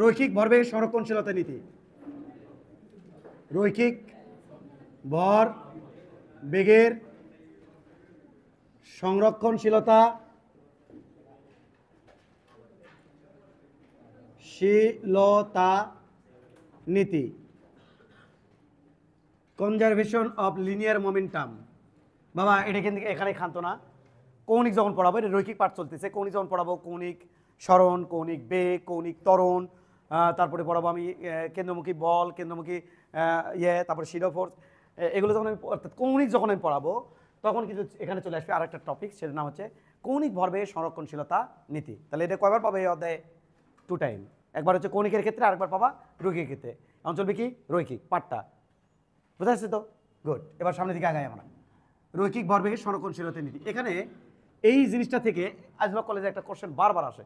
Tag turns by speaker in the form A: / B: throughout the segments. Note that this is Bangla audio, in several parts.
A: রৈখিক ভরবেগ সংরক্ষণশীলতা নীতি। রৈখিক ভর বেগের সংরক্ষণশীলতা নীতি। Conservation of linear momentum. বাবা এটা কিন্তু এখানে খান্ত না, কৌণিক যখন পড়াবো, এটা রৈখিক পাঠ চলতেছে, কৌণিক যখন পড়াবো কৌণিক সরণ, কৌণিক বেগ, কৌণিক ত্বরণ, তারপরে পড়াবো আমি কেন্দ্রমুখী বল, কেন্দ্রমুখী তারপরে শিরো ফোর্স, এগুলো যখন আমি অর্থাৎ কৌণিক যখন আমি পড়াবো তখন কিন্তু এখানে চলে আসবে আর একটা টপিক, সেটার নাম হচ্ছে কৌণিক ভরবেগের সংরক্ষণশীলতা নীতি। তাহলে এটা কয়বার পাবে এই অধ্যায়ে? 2 টাইম। একবার হচ্ছে কৌণিকের ক্ষেত্রে, আরেকবার পাবা রৈখিকের ক্ষেত্রে। এখন চলবে কি রৈখিক পাঠটা, বুঝা যাচ্ছে তো? গুড। এবার সামনের দিকে আগাই আমরা। রৈখিক ভরবেগের সংরক্ষণশীলতা নীতি। এখানে এই জিনিসটা থেকে আজলক কলেজে একটা কোশ্চেন বারবার আসে,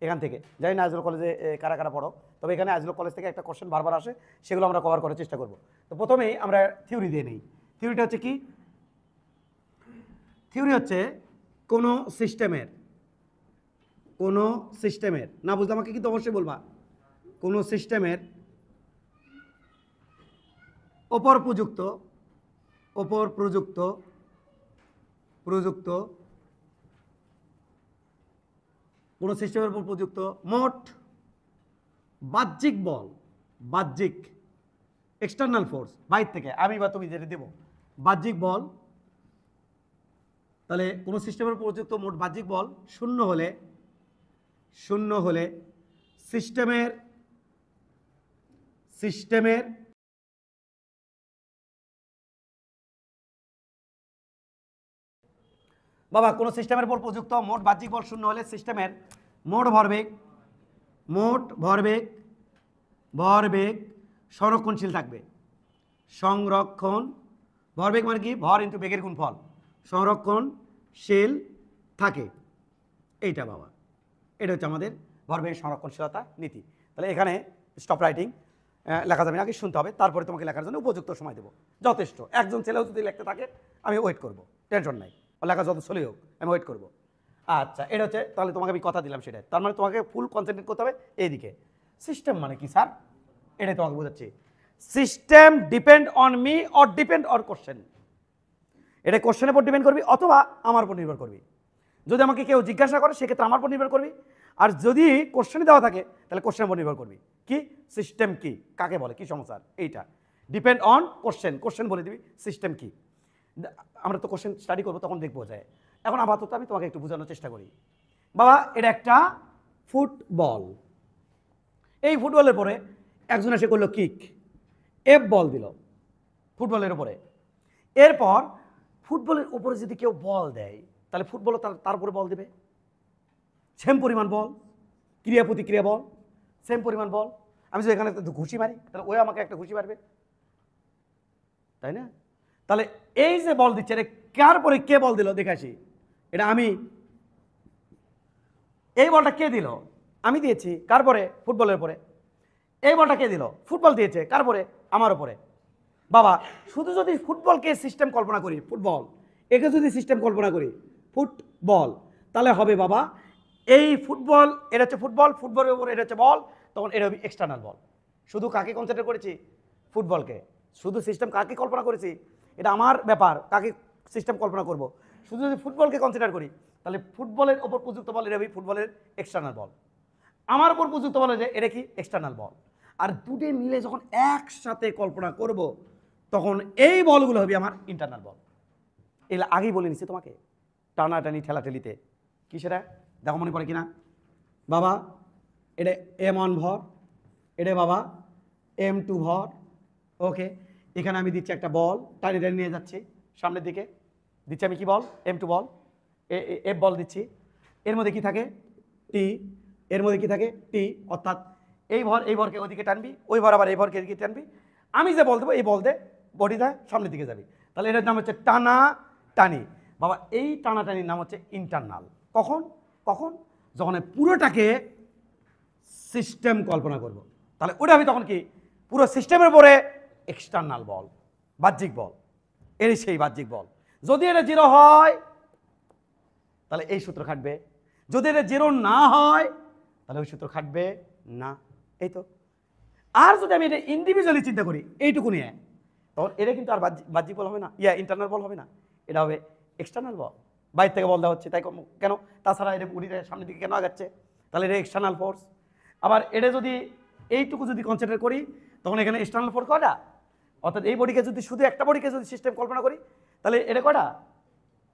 A: এখান থেকে। জানি না আজলক কলেজে কারা কারা পড়ো, তবে এখানে আজলক কলেজ থেকে একটা কোশ্চেন বারবার আসে, সেগুলো আমরা কভার করার চেষ্টা করব। তো প্রথমেই আমরা থিওরি দিয়ে নিই। থিওরিটা হচ্ছে কি? থিওরি হচ্ছে কোনো সিস্টেমের না বুঝলে আমাকে কিন্তু অবশ্যই বলবা, কোনো সিস্টেমের ওপর প্রযুক্ত মোট বাহ্যিক বল, বাহ্যিক এক্সটার্নাল ফোর্স, বাইর থেকে আমি বা তুমি যেটা দেব, বাহ্যিক বল। তাহলে কোনো সিস্টেমের উপর প্রযুক্ত মোট বাহ্যিক বল শূন্য হলে সিস্টেমের বাবা কোনো সিস্টেমের উপর প্রযুক্ত মোট বাহ্যিক বল শূন্য হলে সিস্টেমের মোট ভরবেগ সংরক্ষণশীল থাকবে। ভরবেগ মানে কি? ভর ইন্টু বেগের গুণফল, সংরক্ষণশীল থাকে। এইটা বাবা, এটা হচ্ছে আমাদের ভরবেগ সংরক্ষণশীলতা নীতি। তাহলে এখানে স্টপ রাইটিং লেখা যাবে না, আগে শুনতে হবে, তারপরে তোমাকে লেখার জন্য উপযুক্ত সময় দেবো। যথেষ্ট। একজন ছেলেও যদি লিখতে থাকে আমি ওয়েট করবো, টেনশন নাই, লেখা যত চলেই হোক আমি ওয়েট করবো। আচ্ছা, এটা হচ্ছে, তাহলে তোমাকে আমি কথা দিলাম সেটাই, তার মানে তোমাকে ফুল কনসেন্ট্রেট করতে হবে এইদিকে। সিস্টেম মানে কি স্যার? এটাই তোমাকে বোঝাচ্ছি। System depend on me or depend on question. এটা কোশ্চেনের উপর ডিপেন্ড করবি অথবা আমার উপর নির্ভর করবি। যদি আমাকে কেউ জিজ্ঞাসা করে সেক্ষেত্রে আমার উপর নির্ভর করবি, আর যদি কোশ্চেনে দেওয়া থাকে তাহলে কোশ্চেনের উপর নির্ভর করবি। কি সিস্টেম কি, কাকে বলে, কি সমস্যা, এইটা ডিপেন্ড অন কোশ্চেন বলে দিবি সিস্টেম কি। আমরা তো কোশ্চেন স্টাডি করবো, তখন দেখবো যায়। এখন আপাতত আমি তোমাকে একটু বোঝানোর চেষ্টা করি। বাবা এটা একটা ফুটবল, এই ফুটবলের পরে একজন এসে করলো কিক, এফ বল দিল ফুটবলের উপরে। এরপর ফুটবলের উপরে যদি কেউ বল দেয় তাহলে ফুটবলও তার উপরে বল দেবে, সেম পরিমাণ বল, ক্রিয়া প্রতিক্রিয়া বল, সেম পরিমাণ বল। আমি যদি এখানে ঘুষি মারি তাহলে ওই আমাকে একটা ঘুষি মারবে, তাই না? তাহলে এই যে বল দিচ্ছে এটা কার পরে কে বল দিল দেখে আসি। এটা আমি, এই বলটা কে দিল? আমি দিয়েছি। কার পরে? ফুটবলের পরে। এই বলটা কে দিল? ফুটবল দিয়েছে। কার পরে? আমার উপরে। বাবা শুধু যদি ফুটবলকে সিস্টেম কল্পনা করি, ফুটবল একে যদি সিস্টেম কল্পনা করি ফুটবল, তাহলে হবে বাবা এই ফুটবল, এটা হচ্ছে ফুটবল, ফুটবলের উপর এটা হচ্ছে বল, তখন এটা হবে এক্সটার্নাল বল। শুধু কাকে কনসেন্ট্রেট করেছি? ফুটবলকে। শুধু সিস্টেম কাকে কল্পনা করেছি? এটা আমার ব্যাপার, কাকে সিস্টেম কল্পনা করব। শুধু যদি ফুটবলকে কনসিডার করি তাহলে ফুটবলের ওপর প্রযুক্ত বল এটা হবে ফুটবলের এক্সটার্নাল বল, আমার উপর প্রযুক্ত বল এটা কি এক্সটার্নাল বল। আর দুটো মিলে যখন একসাথে কল্পনা করব তখন এই বলগুলো হবে আমার ইন্টারনাল বল। এগুলো আগেই বলে নিচ্ছি তোমাকে, টানাটানি ঠেলাঠেলিতে। কি সেটা দেখো মনে পড়ে কিনা? বাবা এটা M1 ভর, এটা বাবা M2 ভর। ওকে, এখানে আমি দিচ্ছি একটা বল, টানি টানি নিয়ে যাচ্ছি সামনের দিকে, দিচ্ছি আমি কি বল? M2 বল, এফ বল দিচ্ছি। এর মধ্যে কি থাকে? টি। এর মধ্যে কি থাকে? টি। অর্থাৎ এই ভরকে ওইদিকে টানবি, ওই ভর আবার এই ভরকে এদিকে টানবি। আমি যে বল দেবো এই বল দে বডিটা সামনের দিকে যাবি। তাহলে এটার নাম হচ্ছে টানা টানি। বাবা এই টানাটানির নাম হচ্ছে ইন্টারনাল। কখন? যখন পুরোটাকে সিস্টেম কল্পনা করব, তাহলে ওটা আমি তখন কি পুরো সিস্টেমের উপরে এক্সটার্নাল বল, বাহ্যিক বল, এর সেই বাহ্যিক বল। যদি এটা 0 হয় তাহলে এই সূত্র খাটবে, যদি এটা 0 না হয় তাহলে ওই সূত্র খাটবে না। এই তো। আর যদি আমি এটা ইন্ডিভিজুয়ালি চিন্তা করি এইটুকু নিয়ে, তখন এটা কিন্তু আর বাহ্যিক বল হবে না, ইন্টারনাল বল হবে না, এটা হবে এক্সটার্নাল বল। বাইরে থেকে বল দেওয়া হচ্ছে, তাই কেন? তাছাড়া এটা গুড়িটা সামনের দিকে কেন আগাচ্ছে? তাহলে এটা এক্সটার্নাল ফোর্স। আবার এটা যদি এইটুকু যদি কনসেন্ট্রেট করি, তখন এখানে এক্সটার্নাল ফোর্স কয়টা? অর্থাৎ এই বডিকে যদি শুধু একটা বডিকে যদি সিস্টেম কল্পনা করি, তাহলে এটা কয়টা?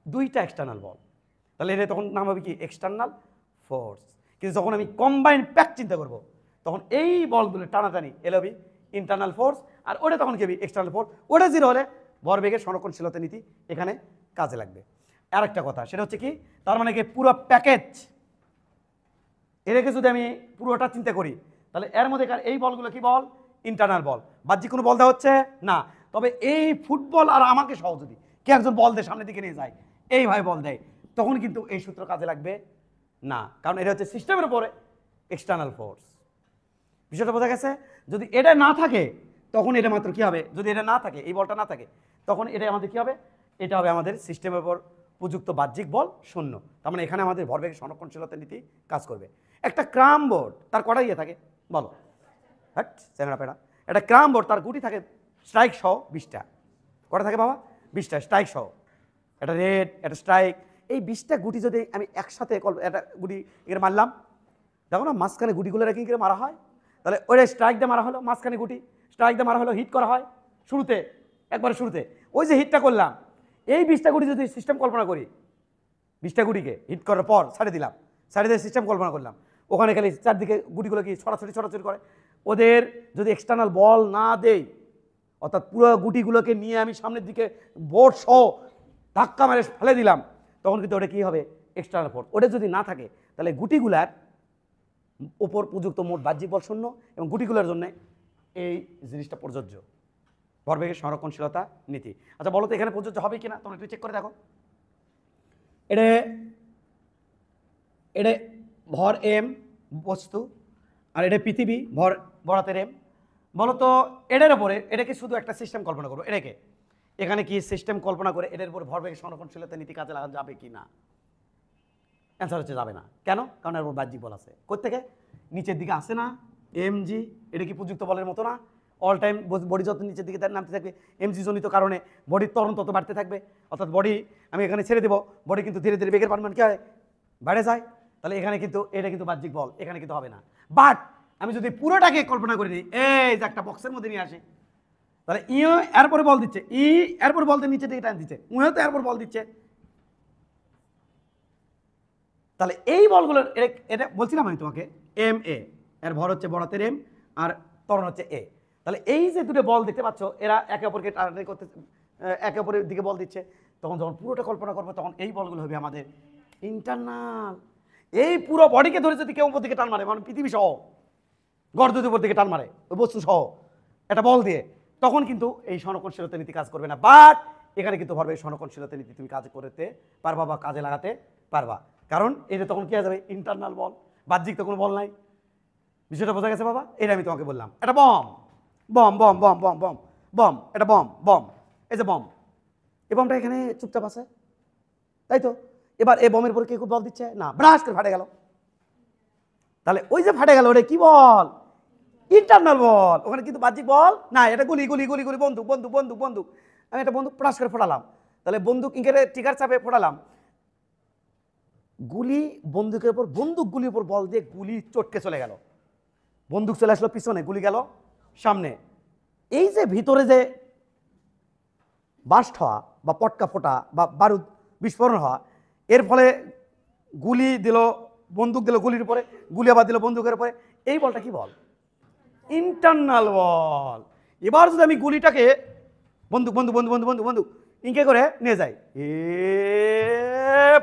A: দুইটা এক্সটার্নাল বল। তাহলে এটা তখন নাম হবে কি? External force. কিন্তু যখন আমি কম্বাইন প্যাক চিন্তা করব, তখন এই বলগুলো টানাটানি এলে হবে ইন্টারনাল ফোর্স, আর ওটা তখন কি হবে? External force. ওটা জিরো হলে ভরবেগের সংরক্ষণশীলতা নীতি এখানে কাজে লাগবে। আর একটা কথা, সেটা হচ্ছে কি, তার মানে কি পুরো প্যাকেজ এটাকে যদি আমি পুরোটা চিন্তা করি, তাহলে এর মধ্যে এই বলগুলো কি বল? ইন্টারনাল বল। বাহ্যিক কোনো বল দেওয়া হচ্ছে না। তবে এই ফুটবল আর আমাকে সহ যদি কে একজন বল দেয় সামনের দিকে নিয়ে যায়, এইভাবে বল দেয়, তখন কিন্তু এই সূত্র কাজে লাগবে না, কারণ এটা হচ্ছে সিস্টেমের উপরে এক্সটার্নাল ফোর্স। বিষয়টা বোঝা গেছে? যদি এটা না থাকে তখন এটা মাত্র কি হবে? যদি এটা না থাকে, এই বলটা না থাকে, তখন এটা আমাদের কি হবে? এটা হবে আমাদের সিস্টেমের উপর প্রযুক্ত বাহ্যিক বল শূন্য। তার মানে এখানে আমাদের ভরবেগের সংরক্ষণশীলতা নীতি কাজ করবে। একটা ক্রাম বোর্ড তার কটা ইয়ে থাকে বলো? হ্যাঁ, চ্যাংড়া পেড়া। একটা ক্রাম বোর্ড তার গুটি থাকে স্ট্রাইক সহ 20টা। কটা থাকে বাবা? 20টা স্ট্রাইক সহ। একটা রেড, একটা স্ট্রাইক, এই 20টা গুটি যদি আমি একসাথে একটা গুটি এখানে মারলাম, দেখো না মাঝখানে গুটিগুলো রেখে করে মারা হয়, তাহলে ওই স্ট্রাইক দিয়ে মারা হলো, মাঝখানে গুটি স্ট্রাইক দিয়ে মারা হলো, হিট করা হয় শুরুতে, একবারে শুরুতে। ওই যে হিটটা করলাম, এই 20টা গুটি যদি সিস্টেম কল্পনা করি, 20টা গুটিকে হিট করার পর ছাড়ে দিলাম, ছাড়ে দিয়ে সিস্টেম কল্পনা করলাম, ওখানে খালি চারদিকে গুটিগুলো কি ছড়াছড়ি করে। ওদের যদি এক্সটার্নাল বল না দেই, অর্থাৎ পুরো গুটিগুলোকে নিয়ে আমি সামনের দিকে বোর্ড সহ ধাক্কা মেরে ফেলে দিলাম, তখন কিন্তু ওটা কী হবে? External force. ওটা যদি না থাকে, তাহলে গুটিগুলার উপর প্রযুক্ত মোট বাহ্যিক বল শূন্য, এবং গুটিগুলোর জন্য এই জিনিসটা প্রযোজ্য, ভরবেগের সংরক্ষণশীলতা নীতি। আচ্ছা বলো তো এখানে প্রযোজ্য হবে কিনা? তোমরা একটু চেক করে দেখো। এটা এটা ভর এম বস্তু, আর এটা পৃথিবী, ভর বরাতের এম। বলো তো এটার উপরে এটাকে শুধু একটা সিস্টেম কল্পনা করবো, এটাকে এখানে কি সিস্টেম কল্পনা করে এটার উপরে ভরবেগের সংরক্ষণশীলতা নীতি কাজে লাগা যাবে কি না? অ্যান্সার হচ্ছে যাবে না। কেন? কারণ এর উপর বাহ্যিক বল আছে। কোত্থেকে? নিচের দিকে আসে না এমজি। এটা কি প্রযুক্ত বলের মতো না? অল টাইম বডি যত নিচের দিকে নামতে থাকবে, এমজি জনিত কারণে বডির ত্বরণ তত বাড়তে থাকবে। অর্থাৎ বডি আমি এখানে ছেড়ে দেবো, বডি কিন্তু ধীরে ধীরে বেগের পরিমাণ কি হয়? বেড়ে যায়। তাহলে এখানে কিন্তু এটা কিন্তু বাহ্যিক বল, এখানে কিন্তু হবে না। বাট আমি যদি পুরোটাকে কল্পনা করে নিই, এই যে একটা বক্সের মধ্যে নিয়ে আসি, তাহলে ইও এরপরে বল দিচ্ছে, এরপর বলতে নিচে দিকে টান দিচ্ছে, উঁয়েও তো এরপর বল দিচ্ছে। তাহলে এই বলগুলো এটা বলছিলাম আমি তোমাকে, এম এ এর ভর হচ্ছে বড়াতের এম, আর ত্বরণ হচ্ছে এ। তাহলে এই যে দুটো বল দেখতে পাচ্ছ, এরা একে অপরকে টানাটানি করতে, একে অপরের দিকে বল দিচ্ছে। তখন যখন পুরোটা কল্পনা করবো, তখন এই বলগুলো হবে আমাদের ইন্টারনাল। এই পুরো বডিকে ধরে যদি কেউ উপর দিকে টান মারে, মানে পৃথিবী সহ গর্দের উপর দিকে টান মারে ওই বস্তু সহ একটা বল দিয়ে, তখন কিন্তু এই সংরক্ষণশীলতা নীতি কাজ করবে না। বাট এখানে কিন্তু ভরবেগের সংরক্ষণশীলতা নীতি তুমি কাজ করতে পারবা বা কাজে লাগাতে পারবা, কারণ এটা তখন কি হয়ে যাবে? ইন্টারনাল বল, বাহ্যিক তো কোনো বল নাই। বিষয়টা বোঝা গেছে বাবা? এটা আমি তোমাকে বললাম। এটা বম বম বম বম বম বম বম, এটা বম বম, এই যে বম, এই বমটা এখানে চুপচাপ আছে, তাই তো? এবার এই বমের উপরে কি খুব বল দিচ্ছে না, ব্রাশ করে ফাটে গেল। তাহলে ওই যে ফাটে গেল, ওটা কি বল? ইন্টারনাল বল। ওখানে কিন্তু বাহ্যিক বল না, এটা গুলি গুলি গুলি গুলি, বন্দুক বন্দুক বন্দুক বন্দুক। আমি একটা বন্দুক প্রাস করে ফোটালাম, তাহলে বন্দুক ইঙ্কের টিকার চাপে ফোটালাম, গুলি বন্দুকের উপর, বন্দুক গুলির উপর বল দিয়ে গুলি চটকে চলে গেল। বন্দুক চলে আসলো পিছনে, গুলি গেল সামনে। এই যে ভিতরে যে বাস্ট হওয়া বা পটকা ফোটা বা বারুদ বিস্ফোরণ হওয়া, এর ফলে গুলি দিল, বন্দুক দিল গুলির উপরে, গুলি আবার দিল বন্দুকের উপরে, এই বলটা কি বল? ইন্টারনাল বল। এবার যদি আমি গুলিটাকে বন্দুক বন্দুক বন্দুক বন্দুক বন্দুক বন্দুক ইঙ্কে করে নিয়ে যাই,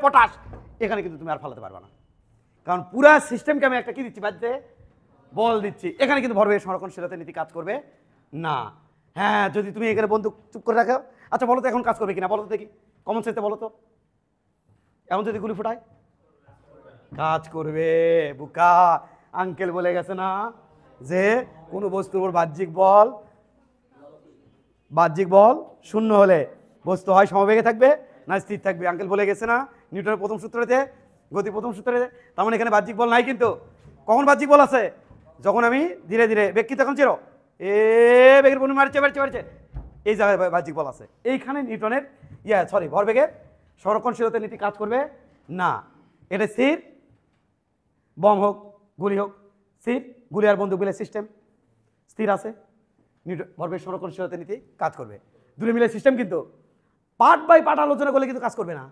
A: পটাশ, এখানে কিন্তু তুমি আর ফালাতে পারবে না, কারণ পুরা সিস্টেমকে আমি একটা কি দিচ্ছি? বাজতে বল দিচ্ছি। এখানে কিন্তু ভরবেগের সংরক্ষণশীলতা নীতি কাজ করবে না। হ্যাঁ, যদি তুমি এখানে বন্দুক চুপ করে রাখো, আচ্ছা বলো তো এখন কাজ করবে কিনা? বলো তো দেখি, কমন সেন্সে বলো তো, এমন যদি গুলি ফুটায় কাজ করবে? বুকা আঙ্কেল বলে গেছে না যে কোনো বস্তুর উপর বাহ্যিক বল শূন্য হলে বস্তু হয় সমবেগে থাকবে না স্থির থাকবে। আঙ্কেল বলে গেছে না নিউটনের প্রথম সূত্রতে, গতি প্রথম সূত্রে। তার মানে এখানে বাহ্যিক বল নাই, কিন্তু কখন বাহ্যিক বল আছে? যখন আমি ধীরে ধীরে বেগ কি তখন জিরো, বেগের পরিমাণ বাড়ছে, এই জায়গায় বাহ্যিক বল আছে। এইখানে নিউটনের ভরবেগের সংরক্ষণশীলতা নীতি কাজ করবে না। এটা স্থির, বম হোক গুলি হোক স্থির, গুলি আর বন্দুক মিলে সিস্টেম স্থির আছে, নিউটন ভরবেগ সংরক্ষণশীলতা নীতি কাজ করবে। দুটো মিলে সিস্টেম, কিন্তু পার্ট বাই পার্ট আলোচনা করলে কিন্তু কাজ করবে না।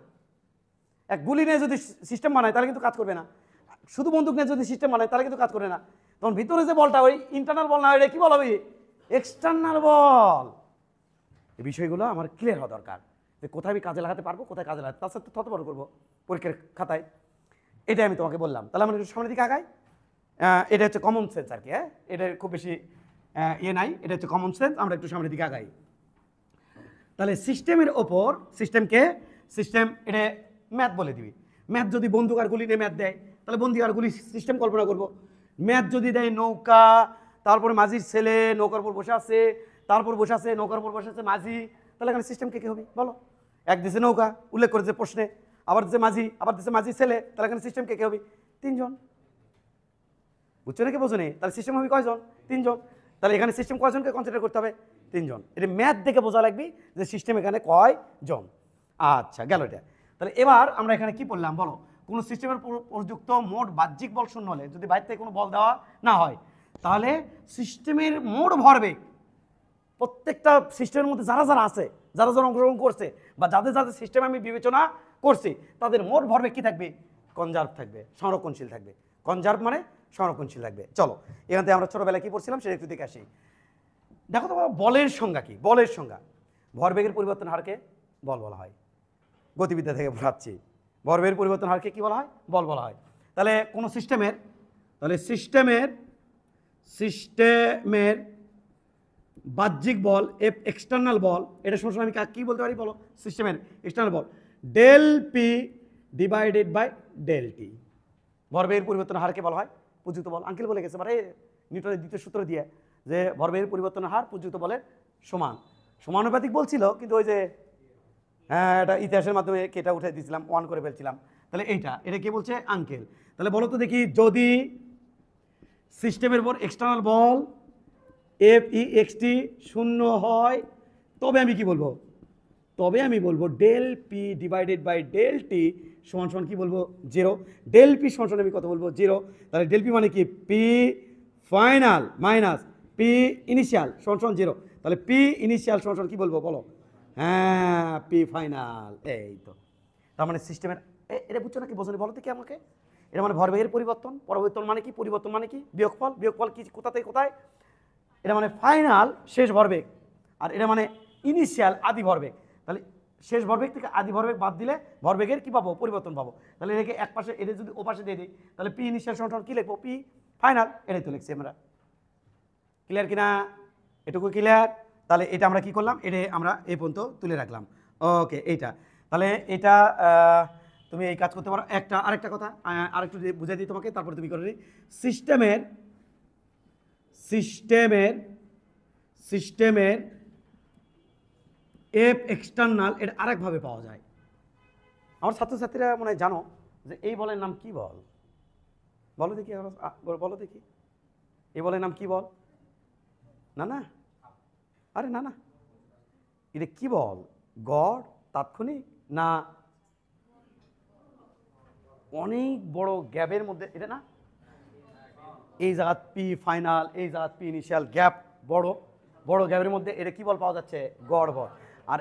A: এক গুলি নিয়ে যদি সিস্টেম বানায় তাহলে কিন্তু কাজ করবে না, শুধু বন্দুক নিয়ে যদি সিস্টেম বানায় তাহলে কিন্তু কাজ করবে না। তখন ভিতরে যে বলটা ওই ইন্টারনাল বল না, ওইটা কি বল হবে? এক্সটার্নাল বল। এই বিষয়গুলো আমার ক্লিয়ার হওয়া দরকার, যে কোথায় আমি কাজে লাগাতে পারবো, কোথায় কাজে লাগাতে, তার সাথে তত বড় করবো পরীক্ষার খাতায়। এটাই আমি তোমাকে বললাম। তাহলে আমরা একটু সামনের দিকে আগাই। এটা হচ্ছে কমন সেন্স আর কি। হ্যাঁ, এটা খুব বেশি নাই, এটা হচ্ছে কমন সেন্স। আমরা একটু সামনের দিকে আগাই। তাহলে সিস্টেমের ওপর সিস্টেম এটা ম্যাথ বলে দিবি। ম্যাথ যদি বন্দুক আর গুলি নিয়ে ম্যাথ দেয় তাহলে বন্দুক আর গুলি সিস্টেম কল্পনা করবো। ম্যাথ যদি দেয় নৌকা, তারপরে মাঝির ছেলে নৌকার উপর বসে আছে, তারপর বসে আছে নৌকার উপর বসে আছে মাঝি, তাহলে এখানে সিস্টেম কে হবে বলো? এক দিছে নৌকা উল্লেখ করেছে প্রশ্নে, আবার দিছে মাঝি, আবার দিছে মাঝির ছেলে, তাহলে এখানে সিস্টেম কে হবে? তিনজন। বুঝছো নাকি বোঝো নি? তাহলে সিস্টেম হবে কয়জন? তিনজন। তাহলে এখানে সিস্টেম কয়জনকে কনসিডার করতে হবে? তিনজন। এটা ম্যাথ দেখে বোঝা লাগবে যে সিস্টেম এখানে কয়জন। আচ্ছা, গেল এটা। তাহলে এবার আমরা এখানে কি পড়লাম বলো? কোনো সিস্টেমের প্রযুক্ত মোট বাহ্যিক বল শূন্য হলে, যদি বাইরে থেকে কোনো বল দেওয়া না হয়, তাহলে সিস্টেমের মোট ভরবেগ, প্রত্যেকটা সিস্টেমের মধ্যে যারা যারা আছে, যারা যারা অংশগ্রহণ করছে, বা যাদের যাদের সিস্টেম আমি বিবেচনা করছি, তাদের মোট ভরবেগ কি থাকবে? কনজার্ভ থাকবে, সংরক্ষণশীল থাকবে। কনজার্ভ মানে সংরক্ষণশীল থাকবে। চলো এখান থেকে আমরা ছোটবেলায় কি পড়ছিলাম সেটা একটু দেখে আসি। দেখো তো বলের সংজ্ঞা কি? বলের সংজ্ঞা, ভরবেগের পরিবর্তন হারকে বল বলা হয়। গতিবিদ্যা থেকে পড়াচ্ছি, ভরবেগের পরিবর্তন হারকে কি বলা হয়? বল বলা হয়। তাহলে কোনো সিস্টেমের বাহ্যিক বল, এক্সটার্নাল বল, এটা সবসময় আমি কি বলতে পারি বলো? সিস্টেমের এক্সটার্নাল বল del p divided by del t. ভরবেগের পরিবর্তন হারকে বলা হয় প্রযুক্ত বল। আঙ্কেল বলে গেছে মানে নিউটনের দ্বিতীয় সূত্র দিয়ে যে ভরবেগের পরিবর্তন হার প্রযুক্ত বলের সমানুপাতিক বলছিল, কিন্তু ওই যে এটা ইতিহাসের মাধ্যমে কেটা উঠে দিয়েছিলাম, 1 করে ফেলছিলাম। তাহলে এটা কে বলছে? আঙ্কেল। তাহলে বলো তো দেখি, যদি সিস্টেমের উপর এক্সটার্নাল বল F(E)(x)T শূন্য হয়, তবে আমি কি বলবো? তবে আমি বলবো del p divided by del t সমান সমান কি বলবো? 0। ডেল পি সমান সমান আমি কত বলবো? 0। তাহলে ডেল পি মানে কি? P final minus P initial সমান সমান 0। তাহলে পি ইনিশিয়াল সমান সমান কি বলবো বলো? হ্যাঁ, পি ফাইনাল। এই তো, তার মানে সিস্টেমের এটা বুঝছো নাকি বোঝনি বলো তো কি আমাকে? এটা মানে ভরবেগের পরিবর্তন মানে কি? পরিবর্তন মানে কি? বিয়োগফল কি? কোথা থেকে কোথায়? এটা মানে ফাইনাল শেষ ভরবেগ, আর এটা মানে ইনিশিয়াল আদি ভরবেগ। তাহলে শেষ ভরবেগ থেকে আদি ভরবেগ বাদ দিলে ভরবেগের কি পাবো? পরিবর্তন পাবো। তাহলে এটাকে এক পাশে, এটা যদি ও পাশে দিয়ে দিই, তাহলে পি ইনিশিয়াল সমান কি লিখবো? P final. এটাই তো লিখছি আমরা। ক্লিয়ার কিনা? এটুকু ক্লিয়ার? তাহলে এটা আমরা কি করলাম? এটা আমরা এই পর্যন্ত তুলে রাখলাম। ওকে, এইটা তাহলে এটা তুমি এই কাজ করতে পারো। আরেকটা কথা আরেকটু বুঝাই দিই তোমাকে, তারপরে তুমি করে দিই। সিস্টেমের এফ এক্সটার্নাল এটা আরেকভাবে পাওয়া যায়। আমার ছাত্রছাত্রীরা মনে হয় জানো যে এই বলের নাম কি বল? বলো দেখি, বলো দেখি, এই বলের নাম কি বল? না, আরে না, এটা কি বল? গড়, তাৎক্ষণিক, না অনেক বড় গ্যাপের মধ্যে? এটা না, এই জায়গা পি ফাইনাল, এই জায়গা পি ইনিশিয়াল, গ্যাপ বড় গ্যাপের মধ্যে এটা কি বল পাওয়া যাচ্ছে? গড় বল। আর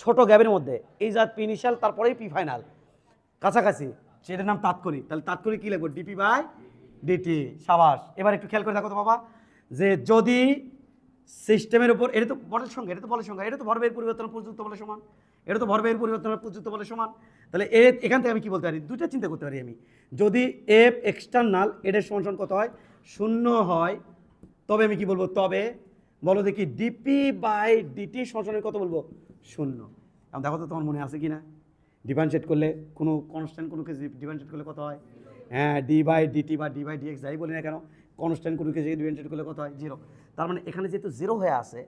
A: ছোট গ্যাপের মধ্যে এই জায়গা পি ইনিশিয়াল, তারপরেই পি ফাইনাল, কাছাকাছি, সেটার নাম তাৎক্ষণিক। তাহলে তাৎক্ষণিক কি লিখবো? Dp by dt. সাবাস। এবার একটু খেয়াল করে দেখো তো বাবা, যে যদি সিস্টেমের উপর, এটা তো বলের সংখ্যা, এটা তো ভরবেগের পরিবর্তন প্রযুক্ত বলের সমান, এটা তো ভরবেগের পরিবর্তন প্রযুক্ত বলের সমান। তাহলে এখান থেকে আমি কি বলতে পারি? দুটো চিন্তা করতে পারি আমি। যদি এফ এক্সটার্নাল এটার সমান কত হয়? 0 হয়, তবে আমি কি বলবো? তবে বলো দেখি, ডিপি বাই ডিটি সমান কত বলবো? 0। এখন দেখো তো তোমার মনে আছে কি না? ডিফারেন্সিয়েট করলে কোনো কনস্ট্যান্ট কোনো কিছু ডিফারেন্সিয়েট করলে কত হয়? হ্যাঁ, ডি বাই ডিটি বা ডি বাই ডিএক্স যাই বলি না কেন, কনস্ট্যান্ট কোনো কিছু ডিফারেন্সিয়েট করলে কত হয়? 0। তার মানে এখানে যেহেতু 0 হয়ে আছে,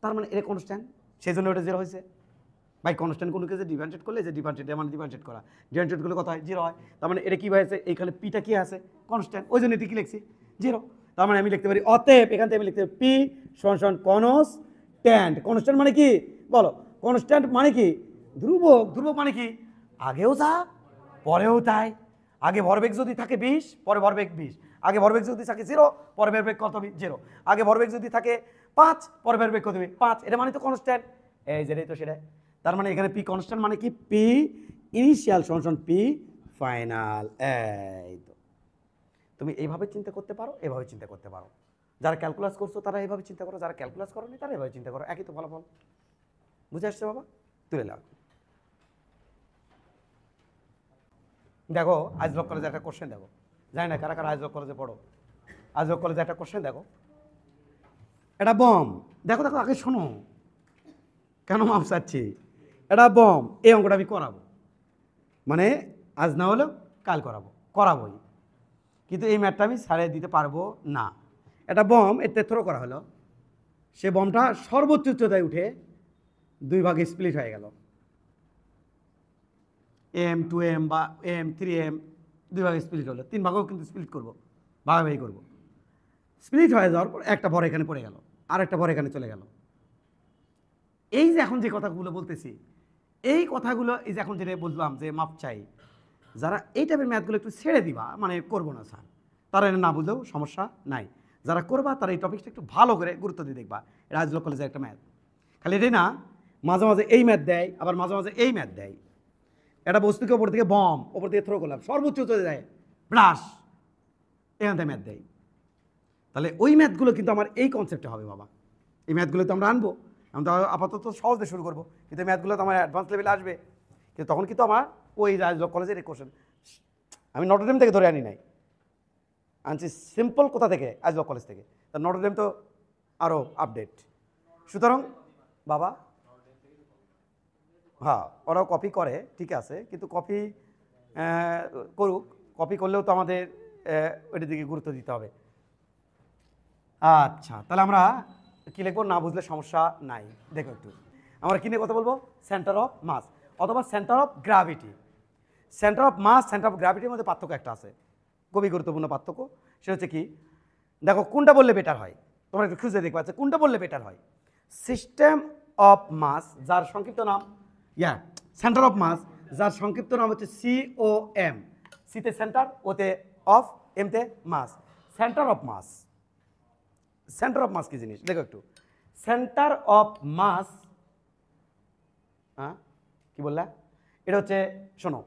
A: তার মানে এটা কনস্ট্যান্ট, সেই জন্য ওটা 0 হয়েছে। ভাই কনস্ট্যান্ট কোনো কিছু ডিফারেন্সিয়েট করলে যে ডিফারেন্সিয়েট মানে ডিফারেন্সিয়েট করা, ডিফারেন্সিয়েট করলে কত হয়? 0 হয়। তার মানে এটা কী হয়েছে? এইখানে পিটা কি আছে? কনস্ট্যান্ট, ওই জন্য এটি কি লিখছি? 0। তার মানে আমি লিখতে পারি অতএব, এখান থেকে আমি লিখতে পারি পি সমান কনস্ট্যান্ট। কনস্ট্যান্ট মানে কি বলো? কনস্ট্যান্ট মানে কি? ধ্রুবক। ধ্রুবক মানে কি? আগেও যা পরেও তাই। আগে ভরবেগ যদি থাকে 20, পরে ভরবেগ 20। আগে ভরবেগ যদি থাকে 0, পরে ভরবেগ কত হবে 0। আগে ভরবেগ যদি থাকে 5, পরে ভরবেগ কত হবে 5। এটা মানে তো কনস্ট্যান্ট। এই যেটাই তো সেটা। তার মানে এখানে পি কনস্ট্যান্ট মানে কি? পি ইনিশিয়াল সমান পি ফাইনাল। এই তো তুমি এইভাবে চিন্তা করতে পারো, এভাবে চিন্তা করতে পারো। যারা ক্যালকুলাস করছো তারা এইভাবে চিন্তা করো, যারা ক্যালকুলাস করোনি তারা এভাবে চিন্তা করো, একই তো ফলাফল। বুঝে আসছে বাবা? তুলে নাও। দেখো আইজলক কলেজে একটা কোশ্চেন দেখো, জানি না কারা কারা আইজলক কলেজে পড়ো। আইজলক কলেজে একটা কোশ্চেন দেখো, এটা বম। দেখো দেখো আগে শোনো, কেন মাপ চাচ্ছি। এটা বম, এই অঙ্কটা আমি করাবো, মানে আজ না হলেও কাল করাবোই, কিন্তু এই ম্যাথটা আমি ছাড়িয়ে দিতে পারবো না। এটা বম, এতে থ্রো করা হলো, সে বমটা সর্বোচ্চ উচ্চতায় উঠে 2 ভাগে স্প্লিট হয়ে গেল। M 2M বা M 3M 2 ভাগে স্প্লিট হলো, 3 ভাগেও কিন্তু স্প্লিট করবো, ভাগাভাগি করবো। স্প্লিট হয়ে যাওয়ার পর একটা ভর এখানে পড়ে গেল, আর একটা ভর এখানে চলে গেল। এই যে এখন যে কথাগুলো বলতেছি, এই কথাগুলো এই যে এখন যেটা বললাম যে মাপ চাই, যারা এই টাইপের ম্যাথগুলো একটু ছেড়ে দিবা, মানে করবো না স্যার, তারা এটা না বুঝলেও সমস্যা নাই। যারা করবা তারা এই টপিকটা একটু ভালো করে গুরুত্ব দিয়ে দেখবা। এটা আইজলক কলেজের একটা ম্যাথ। খালি এটাই না, মাঝে মাঝে এই ম্যাথ দেয়, আবার মাঝে মাঝে এই ম্যাথ দেয়। একটা বস্তুকে ওপর থেকে বম, ওপর থেকে থ্রো করলাম, সর্বোচ্চ চলে যায় ব্রাশ, এখান থেকে ম্যাথ দেয়। তাহলে ওই ম্যাথগুলো কিন্তু আমার এই কনসেপ্টে হবে বাবা। এই ম্যাথগুলো তো আমরা আনবো, আমি তো আপাতত সহজে শুরু করবো, কিন্তু এই ম্যাথগুলো তো আমার অ্যাডভান্স লেভেলে আসবে। কিন্তু তখন কিন্তু আমার ওই আইজলক কলেজের এই কোশ্চেন আমি নটরডেম থেকে ধরে আনি নাই, আনছি সিম্পল কোথা থেকে? আইজলক কলেজ থেকে। তা নটরডেম তো আরও আপডেট। সুতরাং বাবা, হ্যাঁ ওরাও কপি করে ঠিক আছে, কিন্তু কপি করুক, কপি করলেও তো আমাদের ওইটার দিকে গুরুত্ব দিতে হবে। আচ্ছা তাহলে আমরা কী লিখবো? না বুঝলে সমস্যা নাই। দেখো একটু আমরা কী নিয়ে কথা বলবো? সেন্টার অফ মাস অথবা centre of gravity. Centre of mass, centre of গ্র্যাভিটির মধ্যে পার্থক্য একটা আছে, খুবই গুরুত্বপূর্ণ পার্থক্য। সেটা হচ্ছে কি, দেখো কোনটা বললে বেটার হয়, তোমরা একটু খুঁজে দেখবা আছে কোনটা বললে বেটার হয়। সিস্টেম অফ মাস, যার সংক্ষিপ্ত নাম সেন্টার অফ মাস, যার সংক্ষিপ্ত নাম হচ্ছে COM। সিতে সেন্টার, ওতে অফ, এমতে mass. Centre of mass, centre of mass কি জিনিস দেখো একটু। সেন্টার অফ মাস, হ্যাঁ কি বললা? এটা হচ্ছে শোনো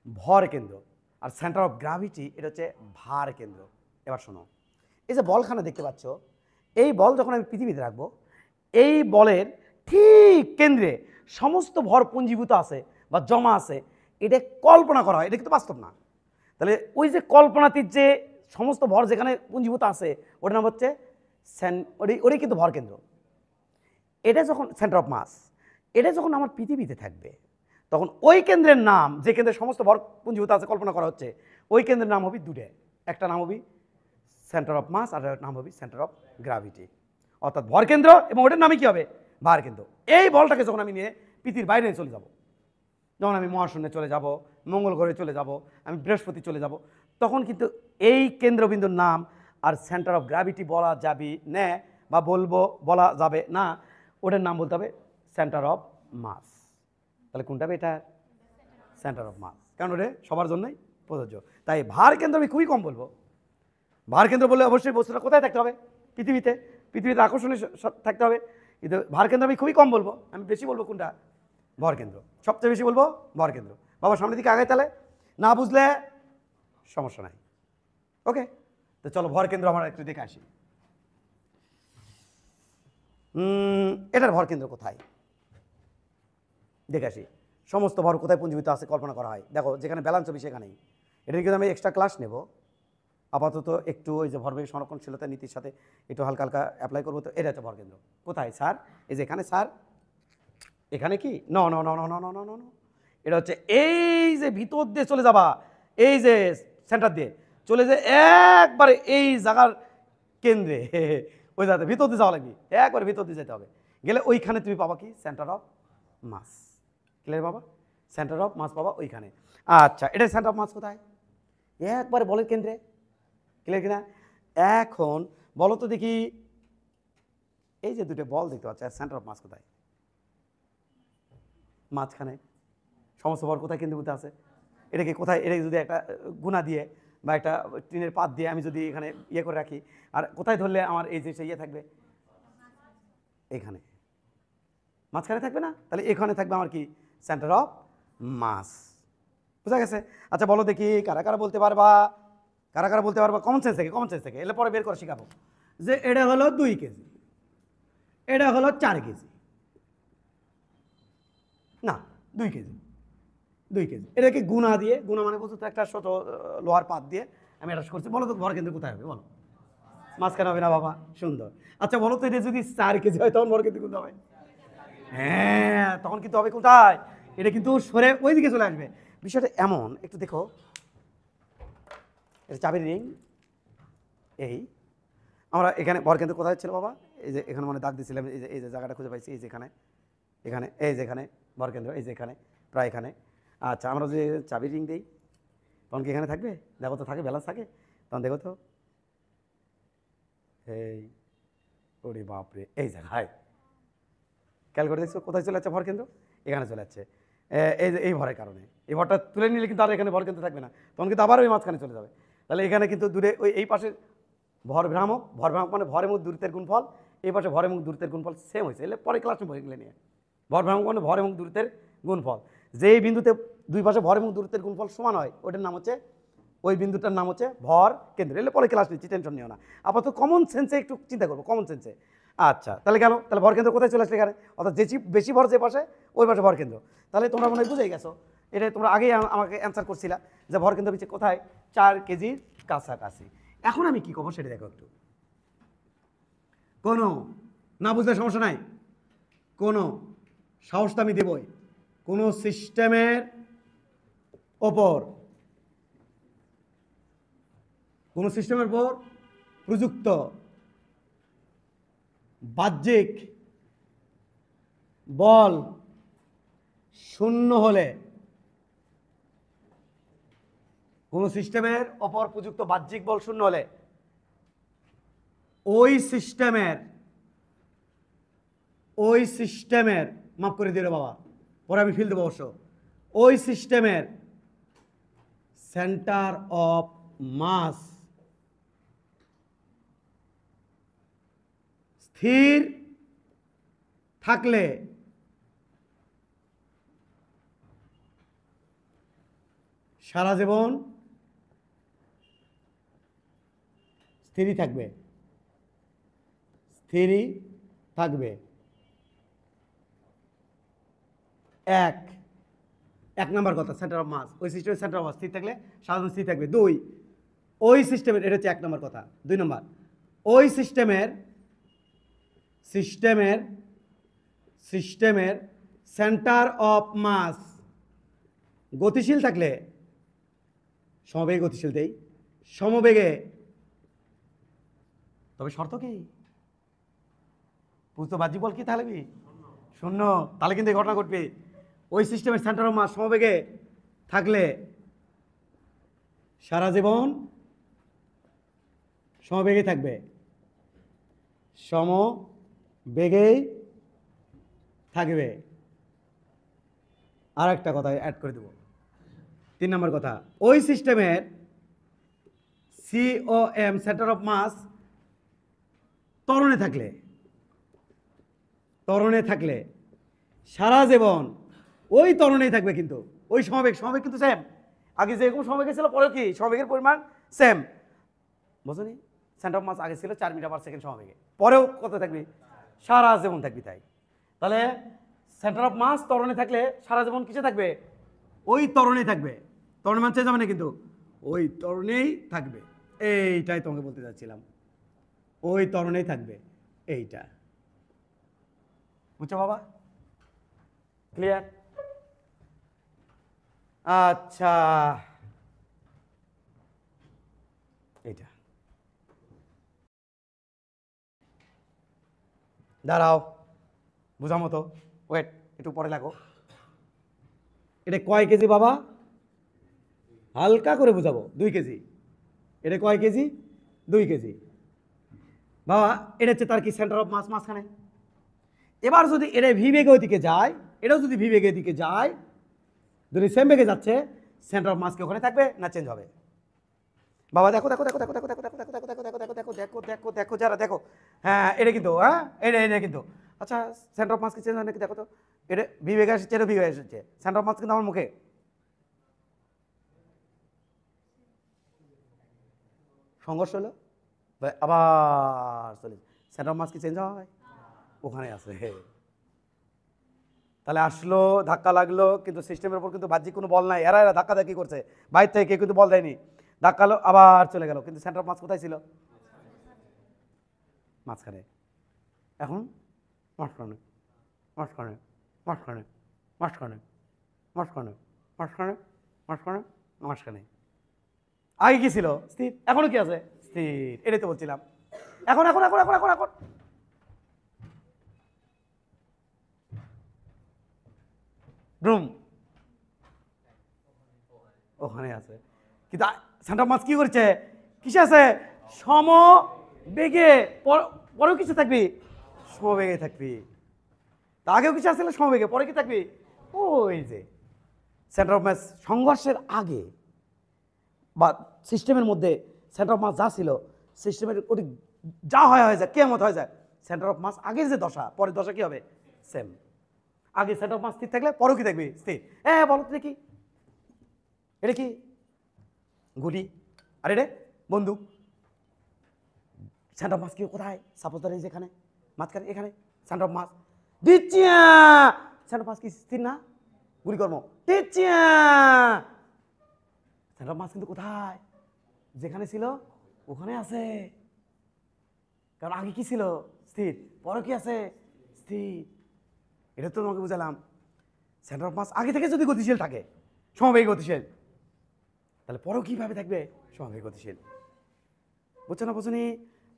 A: ভর কেন্দ্র, আর সেন্টার অফ গ্র্যাভিটি এটা হচ্ছে ভার কেন্দ্র। এবার শোনো, এই যে বলখানা দেখতে পাচ্ছ, এই বল যখন আমি পৃথিবীতে রাখবো, এই বলের ঠিক কেন্দ্রে সমস্ত ভর পুঞ্জীভূত আছে বা জমা আছে, এটা কল্পনা করা হয়, এটা কিন্তু বাস্তব না। তাহলে ওই যে কল্পনাতীত যে সমস্ত ভর যেখানে পুঞ্জীভূত আছে, ওটার নাম হচ্ছে ওটাই কিন্তু ভর কেন্দ্র। এটা যখন সেন্টার অফ মাস, এটা যখন আমার পৃথিবীতে থাকবে, তখন ওই কেন্দ্রের নাম, যে কেন্দ্রে সমস্ত ভর পুঞ্জীভূত আছে কল্পনা করা হচ্ছে, ওই কেন্দ্রের নাম হবে দুটো। একটা নাম হবে সেন্টার অফ মাস, আর নাম হবে সেন্টার অফ গ্র্যাভিটি। অর্থাৎ ভর কেন্দ্র, এবং ওটার নামই কি হবে? ভার কেন্দ্র। এই বলটাকে যখন আমি নিয়ে পৃথিবীর বাইরে চলে যাব, যখন আমি মহাশূন্যে চলে যাব, মঙ্গল গ্রহে চলে যাব, আমি বৃহস্পতি চলে যাব, তখন কিন্তু এই কেন্দ্রবিন্দুর নাম আর সেন্টার অফ গ্র্যাভিটি বলা যাবে না, বা বলা যাবে না, ওটার নাম বলতে হবে সেন্টার অফ মাস। তাহলে কোনটা হবে? এটা সেন্টার অফ মাস, কারণ ওটা সবার জন্যই প্রযোজ্য। তাই ভার কেন্দ্র আমি খুবই কম বলবো। ভার কেন্দ্র বললে অবশ্যই বস্তুটা কোথায় থাকতে হবে? পৃথিবীতে। পৃথিবীতে আকর্ষণীয় থাকতে হবে, কিন্তু ভার কেন্দ্র আমি খুবই কম বলবো। আমি বেশি বলবো কোনটা? ভর কেন্দ্র। সবচেয়ে বেশি বলবো ভর কেন্দ্র। বাবা সামনের দিকে আগায়, তাহলে না বুঝলে সমস্যা নাই। ওকে, তো চলো ভর কেন্দ্র আমরা একটু দেখে আসি। এটার ভর কেন্দ্র কোথায় দেখে আসি। সমস্ত ভর কোথায় পুঞ্জীভূত আছে কল্পনা করা হয়। দেখো যেখানে ব্যালেন্স হবে সেখানেই। এটা কিন্তু আমি এক্সট্রা ক্লাস নেব আপাতত, একটু ওই যে ভরবেগ সংরক্ষণশীলতা নীতির সাথে একটু হালকা হালকা অ্যাপ্লাই করবো। তো এটা হচ্ছে ভর কেন্দ্র। কোথায় স্যার? এই যে এখানে স্যার, এখানে কি? ন ন ন ন ন ন ন এটা হচ্ছে এই যে ভিতর দিয়ে চলে যাবা, এই যে সেন্টার দিয়ে চলে যে একবারে এই জায়গার কেন্দ্রে, ওই জায়গাতে ভিতর দিয়ে যাওয়া লাগবে, একবারে ভিতর দিয়ে যেতে হবে। গেলে ওইখানে তুমি পাবা কি? Centre of mass. ক্লিয়ার বাবা? সেন্টার অফ মাস পাবা ওইখানে। আচ্ছা, এটা সেন্টার অফ মাস কোথায়? একবারে বলের কেন্দ্রে। ক্লিয়ার কিনা? এখন বলো তো দেখি, এই যে দুটো বল দেখতে পাচ্ছ, সেন্টার অফ মাস কোথায়? মাঝখানে। সমস্ত ভর কোথায়? কেন্দ্রবিন্দুতে আছে। এটাকে কোথায়? এটাকে যদি একটা গুণা দিয়ে বা একটা টিনের পাত দিয়ে আমি যদি এখানে ইয়ে করে রাখি, আর কোথায় ধরলে আমার এই যে ইয়ে থাকবে? এখানে মাঝখানে থাকবে না? তাহলে এখানে থাকবে আমার কি? Centre of mass. বুঝা গেছে? আচ্ছা বলো দেখি, কারা কারা বলতে পারবা? কারা কারা বলতে পারবা কমন সেন্স থেকে? কমন সেন্স থেকে এলে পরে বের করে শিখাবো যে এটা হলো 2 কেজি, এটা হলো 4 কেজি, না 2 কেজি, 2 কেজি। এটাকে গুণা দিয়ে, গুণা মানে বলছো তো একটা ছোট লোহার পাত দিয়ে আমি এটা করছি। বলো তো ভর কেন্দ্র কোথায় হবে? বলো। মাঝখানে হবে না বাবা? সুন্দর। আচ্ছা বলো তো, এটা যদি 4 কেজি হয় তখন ভর কেন্দ্র কোথায় হবে? হ্যাঁ, তখন কিন্তু হবে কোথায়? এটা কিন্তু সরে ওই দিকে চলে আসবে। বিষয়টা এমন, একটু দেখো, এটা চাবির রিং। এই আমরা এখানে ভর কেন্দ্র কোথায় ছিল বাবা? এই যে এখানে মানে দাগ দিয়েছিলাম, এই যে জায়গাটা খুঁজে পাইছি, এই যে এখানে, এখানে, এই যে এখানে ভর কেন্দ্র, এই যে এখানে, প্রায় এখানে। আচ্ছা আমরা যে চাবির রিং দিই তখন কি এখানে থাকবে? দেখো তো, থাকে, ব্যালেন্স থাকে তখন, দেখো তো। এই ওরে বাপরে, এই জায়গায় খেয়াল করে দেখছো কোথায় চলে যাচ্ছে ভর কেন্দ্র? এখানে চলে যাচ্ছে। এই যে এই ভরের কারণে এই ভরটা তুলে নিলে কিন্তু আর এখানে ভর কেন্দ্র থাকবে না, তখন কিন্তু আবার ওই মাঝখানে চলে যাবে। তাহলে এখানে কিন্তু দূরে ওই এই পাশে ভরভ্রামক, ভরভ্রামক মানে ভরের মুখ দূরত্বের গুণফল, এই পাশে ভরের মুখ দূরত্বের গুণফল সেম হয়েছে। এলে পরে ক্লাসে বই গেলে নিয়ে ভরভ্রামক মানে ভরের মুখ দূরত্বের গুণফল, যেই বিন্দুতে দুই পাশে ভরের মুখ দূরত্বের গুণফল সমান হয় ওটার নাম হচ্ছে, ওই বিন্দুটার নাম হচ্ছে ভর কেন্দ্র। এলে পরে ক্লাস নিচ্ছি, টেনশন নিও না। আপাতত কমন সেন্সে একটু চিন্তা করবো, কমন সেন্সে। আচ্ছা তাহলে গেল, তাহলে ভর কেন্দ্র কোথায় চলে আসলে? এখানে। অর্থাৎ যে বেশি ভর যে পাশে, ওই পাশে ভর কেন্দ্র। তাহলে তোমরা মনে হয় বুঝেই গেছো, এটা তোমরা আগেই আমাকে অ্যান্সার করছিলা যে ভর কেন্দ্র হচ্ছে কোথায়? 4 কেজির কাছাকাছি। এখন আমি কি করবো সেটা দেখো একটু। কোনো না বুঝলে সমস্যা নাই, কোনো সাহস তো আমি দেবই। কোনো সিস্টেমের ওপর, কোনো সিস্টেমের উপর প্রযুক্ত বাহ্যিক বল শূন্য হলে, কোনো সিস্টেমের ওপর প্রযুক্ত বাহ্যিক বল শূন্য হলে ওই সিস্টেমের মাফ করে দিল বাবা, পরে আমি ফিল দেবো অবশ্য, ওই সিস্টেমের সেন্টার অফ মাস স্থির থাকলে সারা জীবন স্থিরই থাকবে, স্থিরই থাকবে। এক নম্বর কথা, সেন্টার অফ মাস, ওই সিস্টেমের সেন্টার অফ মাস স্থির থাকলে সারা জীবন স্থির থাকবে। 2, ওই সিস্টেমের, এটা হচ্ছে 1 নম্বর কথা। 2 নম্বর, ওই সিস্টেমের সেন্টার অফ মাস গতিশীল থাকলে, সমবেগে গতিশীল দেই, সমবেগে, তবে শর্ত কি? বুঝতে বাহ্যিক বল কি তাহলে? শূন্য। তাহলে কিন্তু এই ঘটনা ঘটবে, ওই সিস্টেমের সেন্টার অফ মাস সমবেগে থাকলে সারা জীবন সমবেগেই থাকবে, সমবেগেই থাকবে। আর একটা কথা অ্যাড করে দেব, 3 নম্বর কথা, ওই সিস্টেমের COM সেন্টার অফ মাস ত্বরণে থাকলে সারা জীবন ওই ত্বরণেই থাকবে, কিন্তু ওই সমবেগ কিন্তু সেম। আগে যেরকম সমবেগে ছিল পরে কি সমবেগের পরিমাণ সেম, বুঝলি? সেন্টার অফ মাস আগে ছিল 4 মিটার পার সেকেন্ড সমবেগে, পরেও কত থাকবে? সারা জীবন থাকবে। তাহলে সেন্টার অফ মাস ত্বরণে থাকলে সারা জীবন কিসে থাকবে? ওই ত্বরণেই থাকবে। ত্বরণের মান চেঞ্জ হবে না, কিন্তু ওই ত্বরণেই থাকবে। এইটাই তোমাকে বলতে চাচ্ছিলাম, ওই ত্বরণেই থাকবে, এইটা। বুঝছো বাবা? ক্লিয়ার? আচ্ছা, এইটা দাঁড়াও, বুঝা মতো, ওয়েট, একটু পরে লাগো। এটা কয় কেজি বাবা? হালকা করে বুঝাবো, 2 কেজি। এটা কয় কেজি? 2 কেজি। বাবা এটা হচ্ছে তার কি সেন্টার অফ মাস মাঝখানে। এবার যদি এটা ভি বেগে ওইদিকে যায়, এটাও যদি ভি বেগের দিকে যায়, যদি সেম বেগে যাচ্ছে, সেন্টার অফ মাস কি ওখানে থাকবে না চেঞ্জ হবে? বাবা দেখো দেখো দেখো দেখো দেখো দেখো দেখো দেখো দেখো দেখো দেখো দেখো দেখো দেখো দেখো যারা দেখো, হ্যাঁ এটা কিন্তু, হ্যাঁ এটা কিন্তু, আচ্ছা সেন্টার অফ মাস কি চেঞ্জ হয় নাকি দেখো তো। এটা ভি বেগে এসেছে, এটা ভি বেগে এসেছে, সেন্টার অফ মাস কিন্তু আমার মুখে। সংঘর্ষ হলো, আবার চলে, সেন্টার অফ মাস কি চেঞ্জ হয়? ওখানে আছে। তাহলে আসলো, ধাক্কা লাগলো, কিন্তু সিস্টেমের উপর কিন্তু বাহ্যিক কোনো বল নাই, এরা ধাক্কা দেখি করছে, বাইরে থেকে কেউ কিন্তু বল দেয়নি, ধাক্কালো আবার চলে গেল, কিন্তু সেন্টার অফ মাস কোথায় ছিল? মাঝখানে। এখন মাঝখানে মাঝখানে মাঝখানে মাঝখানে মাঝখানে মাঝখানে মাঝখানে মাঝখানে। আগে কি ছিল? স্থির। এখনো কি আছে? স্থির। এটাই তো বলছিলাম। এখন এখন এখন এখন এখন এখন রুম ওখানে আছে, কিন্তু সেন্টার অফ মাস কি করছে? কিসে আছে? সম বেগে। পরেও কিছু থাকবি, সমবেগে থাকবি। তা আগেও কিছু আসলে সমবেগে, পরে কি থাকবি? ওই যে সেন্টার অফ মাস সংঘর্ষের আগে বা সিস্টেমের মধ্যে সেন্টার অফ মাস যা ছিল, সিস্টেমের ওটি যা হয়ে যায়, কেমত হয়ে যায়, সেন্টার অফ মাস আগের যে দশা, পরের দশা কি হবে? সেম। আগে সেন্টার অফ মাস স্থির থাকলে পরেও কি থাকবি? স্থির। হ্যাঁ বলো তো দেখি, এটা কি? গুটি। আর এটা বন্দুক। সেন্টার অফ মাস কি কোথায়? সাপোজ ধরে যেখানে মাঝখানে, এখানে সেন্টার অফ মাস দিচ্ছি। সেন্টার অফ মাস কি স্থির না? গুলি কর্ম দিচ্ছি। সেন্টার অফ মাস কিন্তু কোথায়? যেখানে ছিল ওখানে আছে, কারণ আগে কি ছিল? স্থির। পরে কি আছে? স্থির। এটা তো তোমাকে বুঝালাম। সেন্টার অফ মাস আগে থেকে যদি গতিশীল থাকে, সমবেগী গতিশীল, তাহলে পরেও কিভাবে থাকবে? সমবেগী গতিশীল। বুঝছো না বুঝুনি?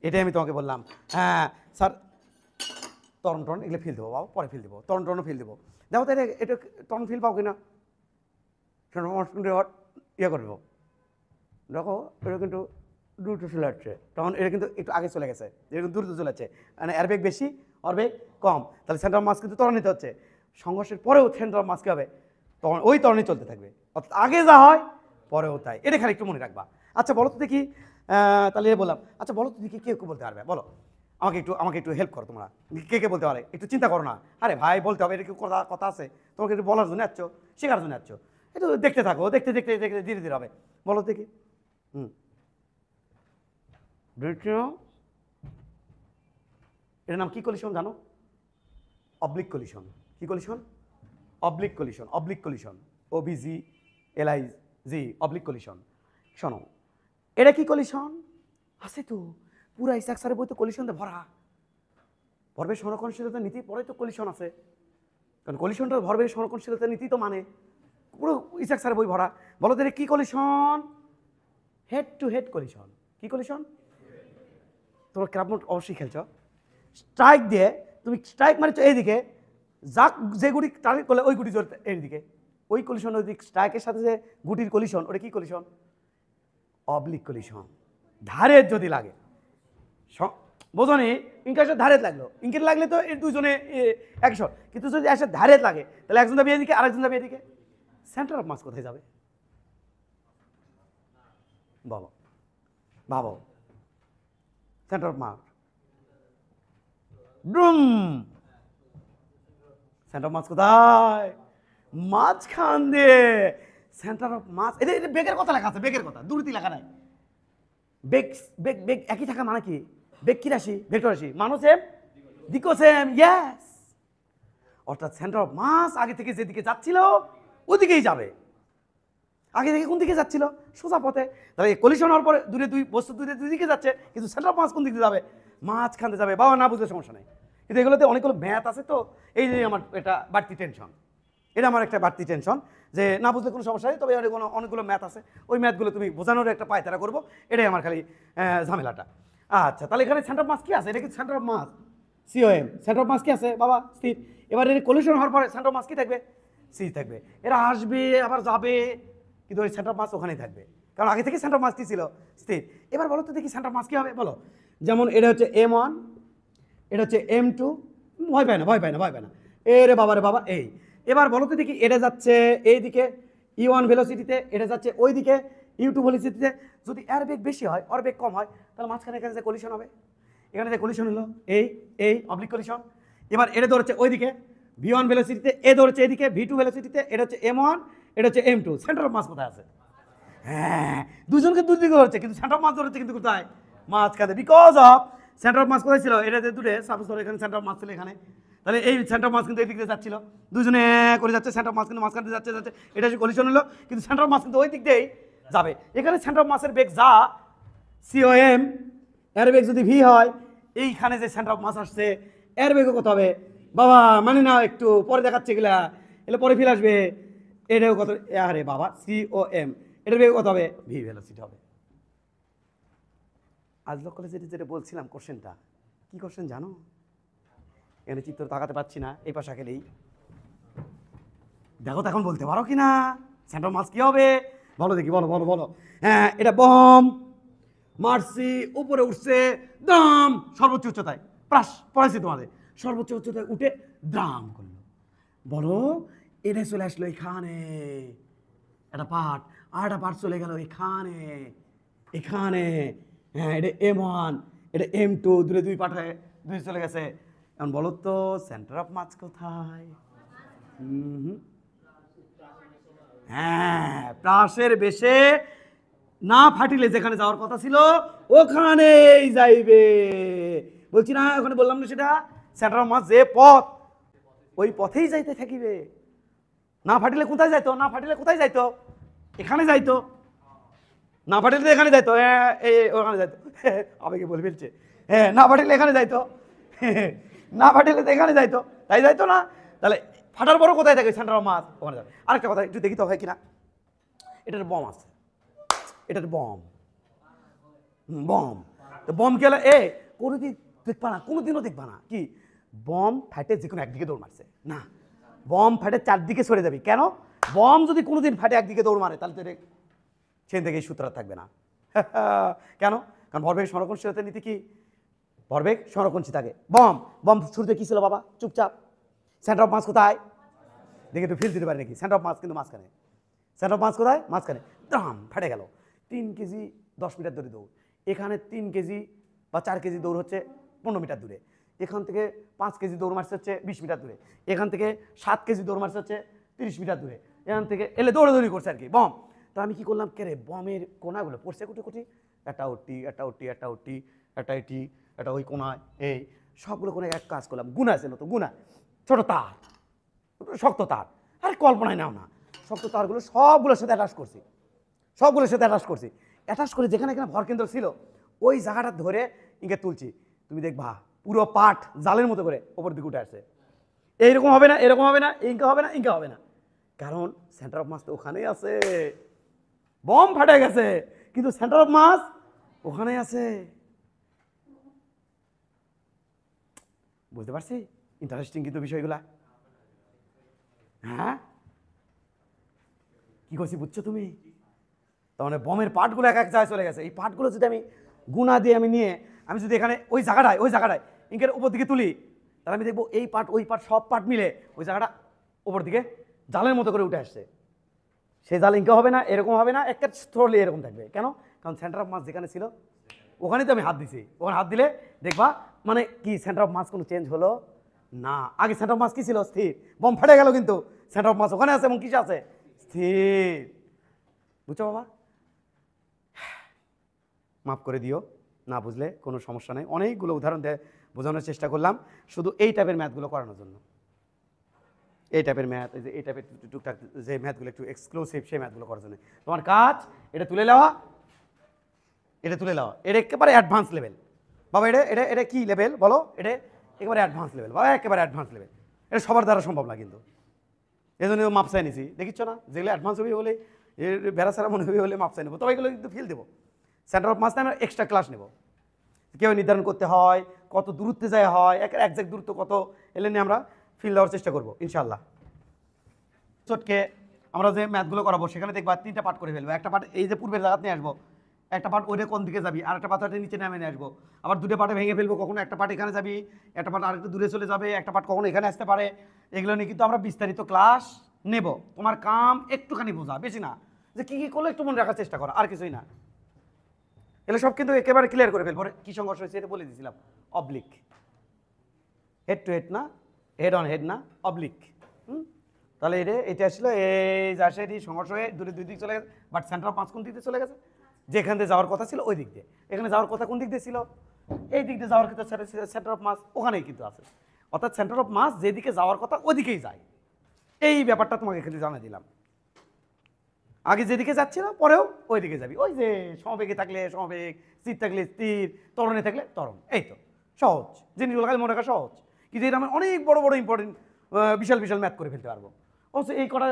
A: এটাই আমি তোমাকে বললাম। হ্যাঁ স্যার, তরণ টরণ এগুলো ফিল দেবো বাবা, পরে ফিল দেবো, তরণ টরণও ফিল দেবো। দেখো তো এটা তরণ ফিল পাও কিনা, ইয়ে করে দেবো। দেখো এটা কিন্তু দ্রুত চলে যাচ্ছে, তখন এটা কিন্তু একটু আগে চলে গেছে, এটা কিন্তু দ্রুত চলে যাচ্ছে, মানে এর বেগ বেশি ওর বেগ কম, তাহলে সেন্টার অফ মাস কিন্তু ত্বরান্বিত হচ্ছে। সংঘর্ষের পরেও সেন্টার অফ মাস কী হবে? তখন ওই ত্বরণই চলতে থাকবে, অর্থাৎ আগে যা হয় পরেও তাই। এটা খালি একটু মনে রাখবা। আচ্ছা বলো তো দেখি, তাহলে বললাম, আচ্ছা বলো তো দেখি কে কে বলতে পারবে? বলো আমাকে একটু হেল্প করো তোমরা, কে কে বলতে পারে একটু চিন্তা করো না। আরে ভাই বলতে হবে, এটা কি কথা কথা আছে? তোমাকে একটু বলার জন্য আসছো, শেখার জন্য আসছো, একটু দেখতে থাকো, দেখতে দেখতে দেখতে ধীরে ধীরে হবে। বলো দেখি। এটার নাম কি কলিশন জানো? Oblique collision. কি collision? Oblique collision. Oblique collision, OBGLIG, oblique collision. শোনো, এটা কি কলিশন আছে তো, পুরা ইসাক স্যারের বই তো কলিশন দিয়ে ভরা। ভরবেগ সংরক্ষণশীলতা নীতি পরে তো কলিশন আছে, কারণ কলিশনটা ভরবেগ সংরক্ষণশীলতা নীতি তো মানে, পুরো ইসাক স্যারের বই ভরা। বলো তো এটা কি collision? Head to head collision. কি কলিশন? তোমরা ক্রাফট মোড অবশ্যই খেলছ। স্ট্রাইক দিয়ে তুমি স্ট্রাইক মারছো এইদিকে, যাক যে গুটি টার্গেট করলে ওই গুটি জড়তে এইদিকে, ওই কলিশন ওই দিক, স্ট্রাইকের সাথে যে গুটির কলিশন, ওটা কি কলিশন? Oblique collision. ধারের যদি লাগে, বোঝনি? ইঙ্কের ধারে লাগলো, ইঙ্কের লাগলে তো এই দুজনে একশো, কিন্তু যদি এসে ধারে লাগে তাহলে একজন যাবে এদিকে, আরেকজন যাবে এদিকে, সেন্টার অফ মাস কোথায় যাবে? বলো, ভাবো। সেন্টার অফ মাস ড্রুম, সেন্টার অফ মাস কোথায়? মাঝখান দিয়ে। সেন্টার অফ মাস, এটা এটা বেগের কথা লেখা আছে, বেগের কথা, দূরত্ব লেখা নাই। বেগ বেগ বেগ একই থাকা মানে কি? বেগ কি রাশি? ভেক্টর রাশি। মানও সেম, দিকও সেম। ইয়েস, অর্থাৎ সেন্টার অফ মাস আগে থেকে যেদিকে যাচ্ছিল ওদিকেই যাবে। আগে থেকে কোন দিকে যাচ্ছিল? সোজা পথে। তাহলে এই কলিশন হওয়ার পরে দূরে দুই বস্তু দূরে দুই দিকে যাচ্ছে, কিন্তু সেন্টার অফ মাস কোন দিকে যাবে? মাঝখানে যাবে। বাবা না বুঝলে সমস্যা নেই, কিন্তু এগুলোতে অনেকগুলো ম্যাথ আছে তো, এই যে আমার এটা বাড়তি টেনশন, এটা আমার একটা বাড়তি টেনশন, যে না বুঝলে কোনো সমস্যা নেই, তবে অনেকগুলো ম্যাথ আছে, ওই ম্যাথগুলো তুমি বোঝানোর একটা পায়তারা করবো, এটাই আমার খালি ঝামেলাটা। আচ্ছা তাহলে এখানে সেন্টার অফ মাস কি আছে? এটা কি centre of mass? COM। Centre of mass কি আছে বাবা? স্থির। এবার এর কলিশন হওয়ার পরে সেন্টার অফ মাস কি থাকবে? সি থাকবে। এরা আসবে আবার যাবে, কিন্তু ওই সেন্টার অফ মাস ওখানেই থাকবে। কারণ আগে থেকে সেন্টার অফ মাস কি ছিল, স্থির। এবার বলো তো দেখি সেন্টার অফ মাস কী হবে বলো। যেমন এটা হচ্ছে M1, এটা হচ্ছে M2, ভয় পায় না ভয় পায় না ভয় পায় না, এ রে বাবা রে বাবা এই। এবার বলো তো দেখি এটা যাচ্ছে এইদিকে E1 ভেলোসিটিতে, এটা যাচ্ছে ওইদিকে U2 ভেলোসিটিতে। যদি এর বেগ বেশি হয় ওর বেগ কম হয়, তাহলে মাঝখানে এখানে যে কলিশন হবে, এখানে যে কলিশন হলো এই অবলিক কলিশন। এবার এটা দৌড়ছে ওইদিকে V1 ভেলোসিটিতে, এ দৌড়ছে এদিকে V2 ভেলোসিটিতে, এটা হচ্ছে M1, এটা হচ্ছে M2। সেন্টার অফ মাস কোথায় আছে? হ্যাঁ, দুজনকে দুদিকে ধরছে, কিন্তু সেন্টার অফ মাস ধরেছে কিন্তু কোথায়? মাঝখানে। Because of centre of mass কোথায় ছিল? এটাতে দূরে, সাপোজ ধরো এখানে সেন্টার অফ মাস ছিল এখানে, তাহলে এই সেন্টার অফ মাস কিন্তু এই দিক দিয়ে যাচ্ছিল, দুজনে করে যাচ্ছে, সেন্টার অফ মাস কিন্তু মাঝখানে যাচ্ছে যাচ্ছে, এটা হচ্ছে কলিশন হলো, কিন্তু সেন্টার অফ মাস কিন্তু ওই দিক দিয়েই যাবে। এখানে সেন্টার অফ মাসের বেগ যা COM, এর বেগ যদি V হয়, এইখানে যে সেন্টার অফ মাস আসছে এর বেগও কত হবে বাবা? মানে না একটু পরে দেখাচ্ছে এগুলা, এলে পরে ফিল আসবে। এটাও কত? আরে বাবা COM, এটার বেগ কত হবে? V ভেলোসিটি হবে। আজলক কলেজে যেটা বলছিলাম কোশ্চেনটা, কি কোশ্চেন জানো? এখানে চিত্র তাকাতে পাচ্ছি না, এই পাশে গেলেই দেখো তো, এখন বলতে পারো কি না সেন্টার অফ মাস কি হবে? বলো দেখি, বলো বলো বলো। হ্যাঁ, এটা বম মারছি, উপরে উঠছে দাম সর্বোচ্চ উচ্চতায়, পড়াইছি তোমাদের, সর্বোচ্চ উচ্চতায় উঠে দাম করলো। বলো, এটা চলে আসলো এখানে একটা পার্ট, আর একটা পার্ট চলে গেল এখানে এখানে। হ্যাঁ, এটা M1, এটা M2, দূরে দুই পার্টে দুই চলে গেছে। এখন বলো তো সেন্টার অফ মাস কোথায়? হ্যাঁ, প্রাসের বেশে না ফাটিলে যেখানে যাওয়ার কথা ছিল ওখানেই যাইবে। বলছি না, ওখানে বললাম না সেটা, সেন্টার অফ মাস যে পথ ওই পথেই যাইতে থাকিবে। না ফাটিলে কোথায় যাইতো? না ফাটিলে কোথায় যাইতো? এখানে যাইতো। না ফাটিলে এখানে যাইতো, ওখানে যাইতো। আবেগে বলে ফেলছে। হ্যাঁ, না ফাটিলে এখানে যাইতো, না ফাটিলে তো এখানে যাইতো, তাই যাইতো না? তাহলে ফাটার পরও কোথায় থাকে? সেন্টার অফ মাস ওখানে যাবে। আরেকটা কথা একটু দেখি তো হয় কিনা। এটার বম আছে, এটার বম বম তো বম খেলে কোনোদিন দেখবা না, কোনোদিনও দেখবা না কি বম ফাটে যে কোনো একদিকে দৌড় মারছে না, বম ফাটে চারদিকে সরে যাবে। কেন? বম যদি কোনোদিন ফাটে একদিকে দৌড় মারে তাহলে তো সেখান থেকে সূত্র থাকবে না। কেন? কারণ ভরবেগ সংরক্ষণশীলতার নীতি কি? ভরবেগ সংরক্ষণশীল থাকে। বম বম শুরুতে কি ছিল বাবা? চুপচাপ। সেন্টার অফ মাস কোথায়? দেখে একটু ফিল দিতে পারে নাকি? সেন্টার অফ মাস কিন্তু মাঝখানে। সেন্টার অফ মাস কোথায়? মাঝখানে। দাম ফাটে গেল। 3 কেজি 10 মিটার দূরে দৌড়, এখানে 3 কেজি বা 4 কেজি দৌড় হচ্ছে 15 মিটার দূরে, এখান থেকে 5 কেজি দৌড় মারছে হচ্ছে 20 মিটার দূরে, এখান থেকে 7 কেজি দৌড় মারছে হচ্ছে 30 মিটার দূরে, এখান থেকে এলে দৌড়াদৌড়ি করছে আর কি বম। তা আমি কি করলাম, কে রে বমের কোনাগুলো পড়ছে কুটি কুটি, একটা ওটি একটা ওটি একটা ওটি একটা এটি একটা ওই কোনায়, এই সবগুলো কোনায় এক কাজ করলাম, গুণা আছে নতো গুণা, ছোট তার, শক্ত তার, আরে কল্পনায় নাও না, শক্ত তারগুলো সবগুলোর সাথে অ্যাটাচ করছি, সবগুলোর সাথে অ্যাটাচ করছি, অ্যাটাচ করে যেখানে এখানে ভরকেন্দ্র ছিল ওই জায়গাটা ধরে ইঙ্কে তুলছি। তুমি দেখবা পুরো পাট জালের মতো করে ওপর দিকে উঠে আসছে। এইরকম হবে না, এরকম হবে না, ইঙ্কা হবে না, ইঙ্কা হবে না, কারণ সেন্টার অফ মাস তো ওখানেই আছে। বম ফাটে গেছে কিন্তু সেন্টার অফ মাস ওখানেই আছে। বুঝতে পারছি? ইন্টারেস্টিং কিন্তু বিষয়গুলা। হ্যাঁ, কি করছি বুঝছো তুমি? তার মানে বমের পার্টগুলো এক এক জায়গায় চলে গেছে। এই পার্টগুলো যদি আমি গুণা দিয়ে আমি নিয়ে আমি যদি এখানে ওই জায়গাটায় ইঙ্কের উপর দিকে তুলি, তাহলে আমি দেখবো এই পার্ট ওই পার্ট সব পার্ট মিলে ওই জায়গাটা উপর দিকে জালের মতো করে উঠে আসছে। সেই জাল ইঙ্কা হবে না, এরকম হবে না, একটা থ্রোলি এরকম থাকবে। কেন? কারণ সেন্টার অফ মাস যেখানে ছিল ওখানেই তো আমি হাত দিছি, ওখানে হাত দিলে দেখবা মানে কি সেন্টার অফ মাস কোনো চেঞ্জ হলো না। আগে সেন্টার অফ মাস কি ছিল? স্থির। বম ফেটে গেল কিন্তু সেন্টার অফ মাস ওখানে আছে এবং কিসে আছে? স্থির। বুঝছো বাবা? মাফ করে দিও, না বুঝলে কোনো সমস্যা নেই। অনেকগুলো উদাহরণ দিয়ে বোঝানোর চেষ্টা করলাম শুধু এই টাইপের ম্যাথগুলো করানোর জন্য। এই টাইপের ম্যাথ, এই টাইপের টুকটাক যে ম্যাথগুলো একটু এক্সক্লুসিভ সেই ম্যাথগুলো করার জন্য তোমার কাজ এটা তুলে নেওয়া, এটা তুলে নেওয়া। এটা একেবারে অ্যাডভান্স লেভেল বাবা। এটা এটা এটা কি লেভেল বলো? এটা একেবারে অ্যাডভান্স লেভেল বাবা, একেবারে অ্যাডভান্স লেভেল। এটা সবার দ্বারা সম্ভব না কিন্তু, এই জন্য মাপ চাই নিছি। দেখিচ্ছ না, যেগুলো অ্যাডভান্স হবে বলে বেড়াছাড়া মনে হবে বলে মাপ চাই নেবো, তবে এগুলো কিন্তু ফিল দেবো। সেন্টার অফ মাস আমরা এক্সট্রা ক্লাস নেব, কীভাবে নির্ধারণ করতে হয়, কত দূরত্বে যায় হয়, একজ্যাক্ট দূরত্ব কত, এলে নিয়ে আমরা ফিল দেওয়ার চেষ্টা করবো ইনশাল্লাহ। চটকে আমরা যে ম্যাথগুলো করাবো সেখানে দেখবা 3টা পার্ট করে ফেলবো। একটা পার্ট এই যে পূর্বের জায়গা নিয়ে আসবো, একটা পার্ট ওইটা কোন দিকে যাবি, আর একটা পাথরটা নিচে নামে নিয়ে আসবো, আবার 2টে পার্টে ভেঙে ফেলবো। কখনো একটা পার্ট এখানে যাবি, একটা পার্ট আরেকটু দূরে চলে যাবে, একটা পার্ট কখনো এখানে আসতে পারে। এগুলো নিয়ে কিন্তু আমরা বিস্তারিত ক্লাস নেব। তোমার কাম একটুখানি বোঝা, বেশি না, যে কী কী করলে একটু মনে রাখার চেষ্টা করো, আর কিছুই না। এগুলো সব কিন্তু একেবারে ক্লিয়ার করে ফেলবো। কী সংঘর্ষ হয়েছে এটা বলে দিয়েছিলাম, অবলিক, হেড টু হেড না, হেড অন হেড না, অবলিক। তাহলে এটা আসলে এই যে আসে এটি সংঘর্ষ হয়ে দূরে দুই দিক চলে গেছে, বাট সেন্টার অফ মাস কোন দিক দিয়ে চলে গেছে, যেখান দিয়ে যাওয়ার কথা ছিল ওই দিক দিয়ে। এখানে যাওয়ার কথা কোন দিক দিয়ে ছিল, এই দিক দিয়ে যাওয়ার কথা, সেন্টার অফ মাস ওখানেই কিন্তু আছে। অর্থাৎ সেন্টার অফ মাস যেদিকে যাওয়ার কথা ওদিকেই যায়। এই ব্যাপারটা তোমাকে এখানে জানিয়ে দিলাম। আগে যেদিকে যাচ্ছিল পরেও ওই দিকে যাবি। ওই যে সমবেগে থাকলে সমবেগ, স্থির থাকলে স্থির, ত্বরণে থাকলে ত্বরণ। এই তো সহজ জিনিসগুলো, কাজ মনে রাখা সহজ, কিন্তু এটা আমি অনেক বড় বড় ইম্পর্টেন্ট বিশাল বিশাল ম্যাথ করে ফেলতে পারবো। অবশ্য এই কটা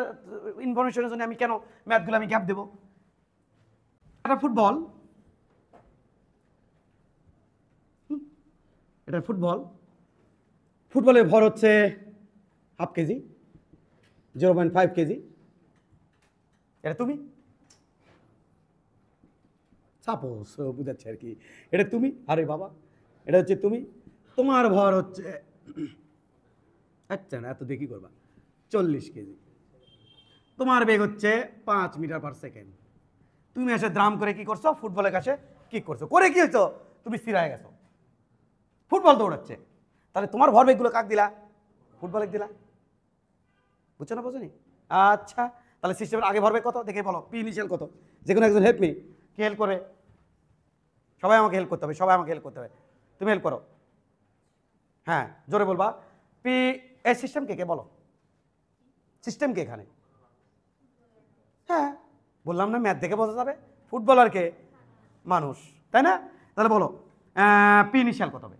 A: ইনফরমেশনের জন্য আমি কেন ম্যাথগুলো আমি গ্যাপ দেবো। এটা ফুটবল, এটা ফুটবল, ফুটবলের ভর হচ্ছে 1/2 কেজি, 0.5 কেজি। এটা তুমি সাপোজ বুঝাচ্ছে আর কি, এটা তুমি, আরে বাবা এটা হচ্ছে তুমি, তোমার ভর হচ্ছে, আচ্ছা না এত দেখি করবা, 40 কেজি। তোমার বেগ হচ্ছে 5 মিটার পার সেকেন্ড। তুমি এসে দ্রাম করে কি করছো, ফুটবলের কাছে কিক করছো, করে কি হয়েছো, তুমি স্থির হয়ে গেছো, ফুটবল দৌড়াচ্ছে। তাহলে তোমার ভর বেগগুলো কাক দিলা, ফুটবলে দিলা, বুঝছো না বোঝনি? আচ্ছা তাহলে সিস্টেমের আগে ভরবেগ কত দেখে বলো, পি ইনিশিয়াল কত, যে কোনো একজন হেল্প মি, কে হেল্প করে? সবাই আমাকে হেল্প করতে হবে, সবাই আমাকে হেল্প করতে হবে, তুমি হেল্প করো। হ্যাঁ জোরে বলবা, পি এ সিস্টেম কে বলো, সিস্টেম কে এখানে? হ্যাঁ বললাম না ম্যাথ দেখে বোঝা যাবে, ফুটবলার কে? মানুষ, তাই না? তাহলে বলো পি ইনিশিয়াল কত হবে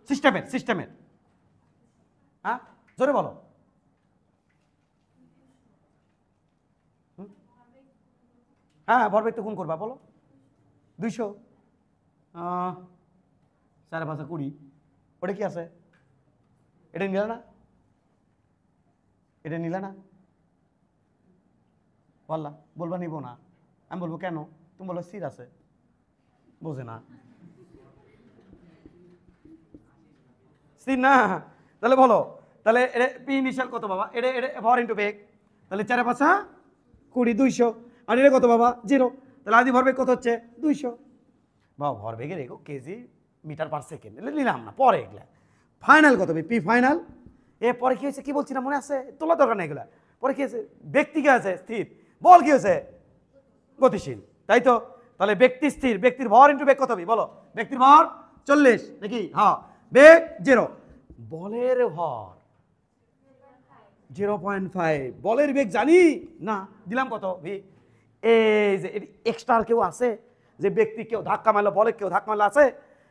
A: সিস্টেমের, সিস্টেমের, হ্যাঁ জোরে বলো। হ্যাঁ ভরবেগ তো গুণ করবা, বলো 200, 4 5 20, ওটা কি আছে, এটা নিলা না, এটা নিলা না, বললা, বলবা নিব না, আমি বলবো কেন, তুমি বলো স্থির আছে, বোঝে না স্থির না। তাহলে বলো, তাহলে এটা পি ইনিশিয়াল কত বাবা, এটা এটা ভর ইন্টু বেগ, তাহলে 4 5 20, 200, আর এটা কত বাবা 0, তাহলে আদি ভরবেগ কত হচ্ছে 200। বাবা ভরবেগের একক কেজি মিটার পার সেকেন্ড, এগুলো নিলাম না, পরে এগুলা ফাইনাল কত হবে, পি ফাইনাল। পরে কি হয়েছে কি বলছি না মনে আছে, তোলা দরকার নেই এগুলা, পরে কি হয়েছে, ব্যক্তি কি আছে স্থির, বল কি হয়েছে গতিশীল, তাই তো? তাহলে ব্যক্তি স্থির, ব্যক্তির ভর ইন্টু বেগ কত হবে বলো, ব্যক্তির ভর 40 নাকি, হ্যাঁ বেগ 0, বলের ভর 0.5, বলের বেগ জানি না, দিলাম কত ভি। এই যে এক্সট্রা কেউ আছে যে ব্যক্তি কেউ ধাক্কা মারলো, বলে কেউ ধাক্কা মারলো আছে,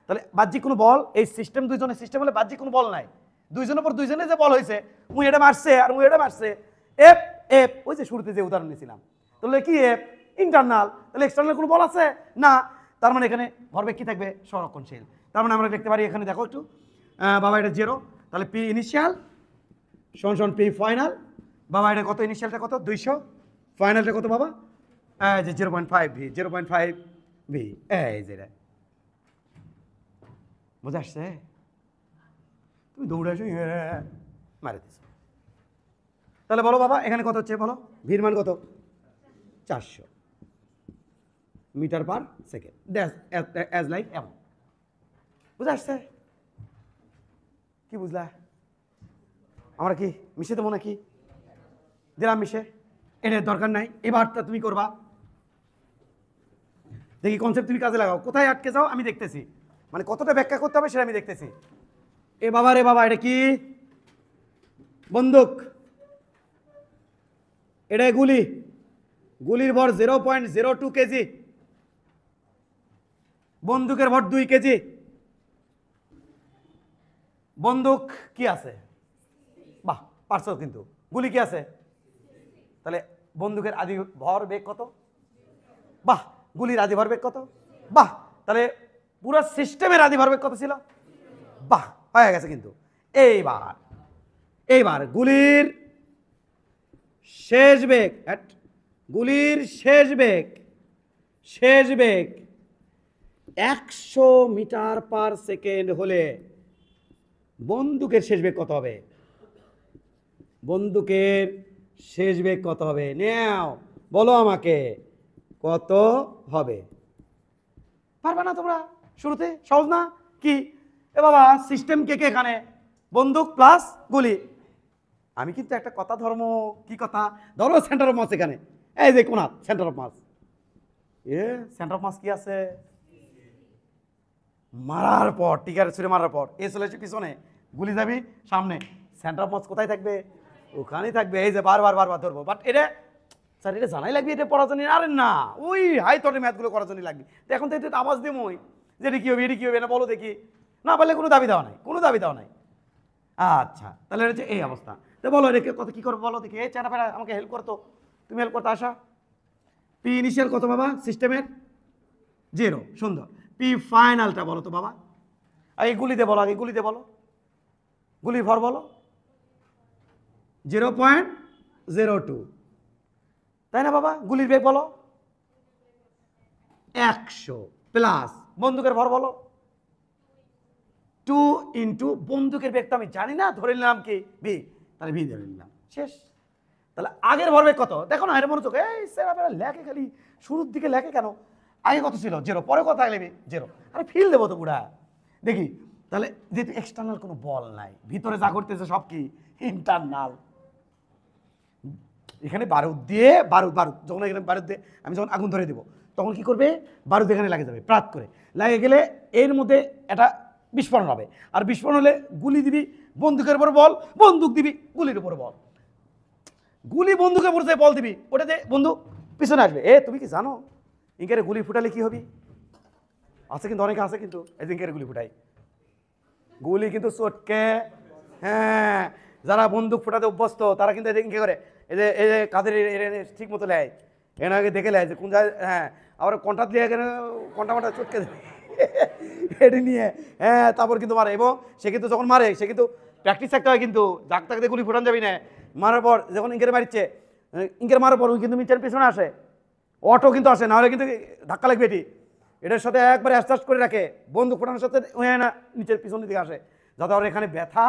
A: তাহলে বাহ্যিক কোনো বল, এই সিস্টেম দুইজনের সিস্টেম হলে বাহ্যিক কোনো বল নাই, দুইজনের পর দুইজনে যে বল হয়েছে, মুই এটা মারছে আর মুই এটা মারছে, এফ এফ, ওই যে শুরুতে যে উদাহরণ নিয়েছিলাম, তাহলে কি এফ ইন্টারনাল, তাহলে এক্সটার্নাল কোনো বল আছে না, তার মানে এখানে ভরবেগ কি থাকবে সংরক্ষণশীল। তার মানে আমরা দেখতে পারি এখানে দেখো একটু বাবা এটা 0, তাহলে পি ইনিশিয়াল সমান পি ফাইনাল, বাবা এটা কত, ইনিশিয়ালটা কত 200, ফাইনালটা কত বাবা যে 0.5 ভি, 0.5 ভি, এই যে বোঝা আসছে, তুমি দৌড়াছো মারে দিস। তাহলে বলো বাবা এখানে কত হচ্ছে বলো, ভির মান কত 400 metre per second, as like এমন, বুঝা আসছে? কি বুঝলা? আমরা কি মিশে দেবো নাকি, দিলাম মিশে, এটার দরকার নাই, এবারটা তুমি করবা, দেখি কনসেপ্ট তুমি কাজে লাগাও, কোথায় আটকে যাও আমি দেখতেছি, মানে কতটা ব্যাখ্যা করতে হবে সেটা আমি দেখতেছি। এ বাবা রে বাবা, এটা কি বন্দুক, এটা গুলি, গুলির ভর 0.02 কেজি, বন্দুকের ভর 2 কেজি, বন্দুক কি আছে, বাহ পারছো কিন্তু, গুলি কি আছে, তাহলে বন্দুকের আদি ভর বেগ কত, বাহ গুলির আদি ভর বেগ কত, বাহ তাহলে পুরো সিস্টেমের আদি ভর বেগ কত ছিল, বাহ হয়ে গেছে কিন্তু। এইবার এইবার গুলির শেষ বেগ, গুলির শেষ বেগ 100 মিটার পার সেকেন্ড হলে বন্দুকের শেষ বেগ কত হবে? বন্দুকের শেষ বেগ কত হবে? নাও বলো আমাকে কত হবে? পারবে না তোমরা? শুরুতে সহজ না কি? এ বাবা সিস্টেম কে কে এখানে? বন্দুক প্লাস গুলি। আমি কিন্তু একটা কথা ধর্ম, কি কথা? ধরো সেন্টার অফ মাস এখানে, এই যে কোনা centre of mass, centre of mass কি আছে? মারার পর টিকার ছুড়ে মারার পর এ চলে এসে পিছনে, গুলি যাবি সামনে, সেন্টার অফ মাস কোথায় থাকবে? ওখানেই থাকবে। এই যে বারবার ধরবো, বাট এটা স্যার এটা জানাই লাগবে, এটা পড়ার জন্য। আরে না, ওই হাই তটের ম্যাথগুলো করার জন্য লাগবে। তো এখন তো এটা আওয়াজ দেবো ওই যে এটা কী হবে, এটা কী হবে না বলো দেখি। না বললে কোনো দাবি দেওয়া নাই, কোনো দাবি দেওয়া নাই। আচ্ছা তাহলে এটা হচ্ছে এই অবস্থা। তো বলো এটা কত কী করবো বলো দেখি। এই চাটা ফেরা আমাকে হেল্প করতো, তুমি হেল্প করতে আসা। পি ইনিশিয়াল কত বাবা সিস্টেমের? 0। সুন্দর। পি ফাইনালটা বলো তো বাবা। আর এই গুলিতে বলো, আগে গুলিতে বলো, গুলির ভর বলো। 0.02, তাই না বাবা? গুলির বেগ বলো 100 প্লাস বন্দুকের ভর বলো 2 ইন্টু বন্দুকের বেগ তো আমি জানি না, ধরে নিলাম কি ভি, তাহলে ভি ধরে নিলাম, শেষ। তাহলে আগের ভরবেগ কত দেখো না, এটা মনোযোগ। এই সেরা লেখে খালি শুরুর দিকে লেখে কেন? আগে কত ছিল? 0, পরে কত লাগবে? 0। আরে ফিল দেবো তো বুড়া, দেখি। তাহলে যেহেতু এক্সটার্নাল কোনো বল নাই, ভিতরে যা করতেছে সব কি ইন্টারনাল। এখানে বারুদ দিয়ে বারুদ যখন এখানে বারুদ দিয়ে আমি যখন আগুন ধরে দেবো, তখন কি করবে? বারুদ এখানে লাগে যাবে, প্রাত করে লাগে গেলে এর মধ্যে একটা বিস্ফোরণ হবে। আর বিস্ফোরণ হলে গুলি দিবি বন্দুকের উপর বল, বন্দুক দিবি গুলির উপর বল, গুলি বন্দুকের উপর বল দিবি, ওটাতে বন্দুক পিছনে আসবে। তুমি কি জানো ইঙ্কেরে গুলি ফুটালে কি হবে? আছে কিন্তু, অনেকে আছে কিন্তু এই ইঙ্কেরে গুলি ফুটাই, গুলি কিন্তু চটকে। হ্যাঁ, যারা বন্দুক ফুটাতে অভ্যস্ত তারা কিন্তু ইঙ্কে করে, এই যে কাদের ঠিক মতো নেয়, এখানে আগে দেখে নেয় যে কোন জায়গায়। হ্যাঁ, আবার কন্টা দিয়ে এখানে কন্টা চটকে দেয় এটি নিয়ে। হ্যাঁ, তারপর কিন্তু মারে, এবং সে কিন্তু যখন মারে সে কিন্তু প্র্যাকটিস থাকতে হয়, কিন্তু জাগ থাকতে গুলি ফুটান যাবি না। মারার পর যখন ইঙ্কের মারছে, ইঙ্কের মারার পর ওই কিন্তু নিচের পিছনে আসে, অটো কিন্তু আসে, নাহলে কিন্তু ধাক্কা লাগবে। এটার সাথে একবারে অ্যাডজাস্ট করে রাখে, বন্দুক ফোটানোর সাথে না নিচের পিছনের দিকে আসে, যাতে ওর এখানে ব্যথা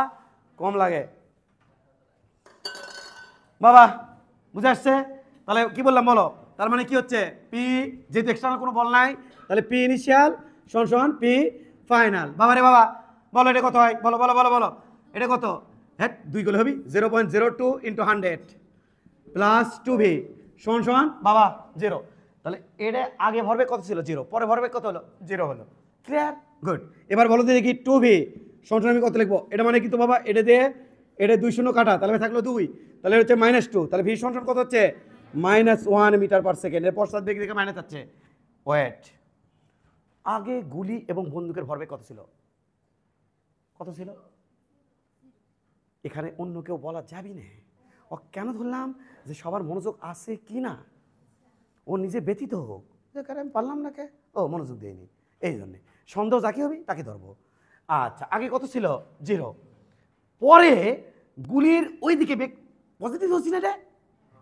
A: কম লাগে। বাবা বুঝে আসছে? তাহলে কি বললাম বলো? তার মানে কি হচ্ছে? পি যেহেতু এক্সটার্নাল কোনো বল নাই, তাহলে পি ইনিশিয়াল সমান পি ফাইনাল। বাবা রে বাবা বলো এটা কত হয়? বলো বলো বলো বলো, এটা কত? হ্যাঁ 2 গুলো হবি 0.02 ইন্টু 100 প্লাস 2v সমান বাবা 0। তাহলে এটা আগে ভরবে কত ছিল? 0, পরে ভরবে কত হলো? 0 হলো। ক্লিয়ার? গুড। এবার বলো দেখি 2v সমান আমি কত লিখবো? এটা মানে কিন্তু বাবা এটা দিয়ে এটা 2 শূন্য কাটা, তাহলে থাকলো 2, তাহলে হচ্ছে -2, তাহলে ভি সমান কত হচ্ছে? -1 মিটার পার সেকেন্ড। এর পশ্চাৎ দিকে দিকে মাইনাস হচ্ছে। ওয়েট, আগে গুলি এবং বন্দুকের ভরবেগ কত ছিল? কত ছিল? এখানে অন্য কেউ বলা যাবি না। ও কেন ধরলাম? যে সবার মনোযোগ আছে কি না, ও নিজে ব্যতীত হোক, আমি পারলাম না কে, ও মনোযোগ দেয়নি, এই জন্যে সন্দেহ যাকে হবি তাকে ধরবো। আচ্ছা আগে কত ছিল? 0, পরে গুলির ওই দিকে বেগ পজিটিভ হচ্ছি না রে,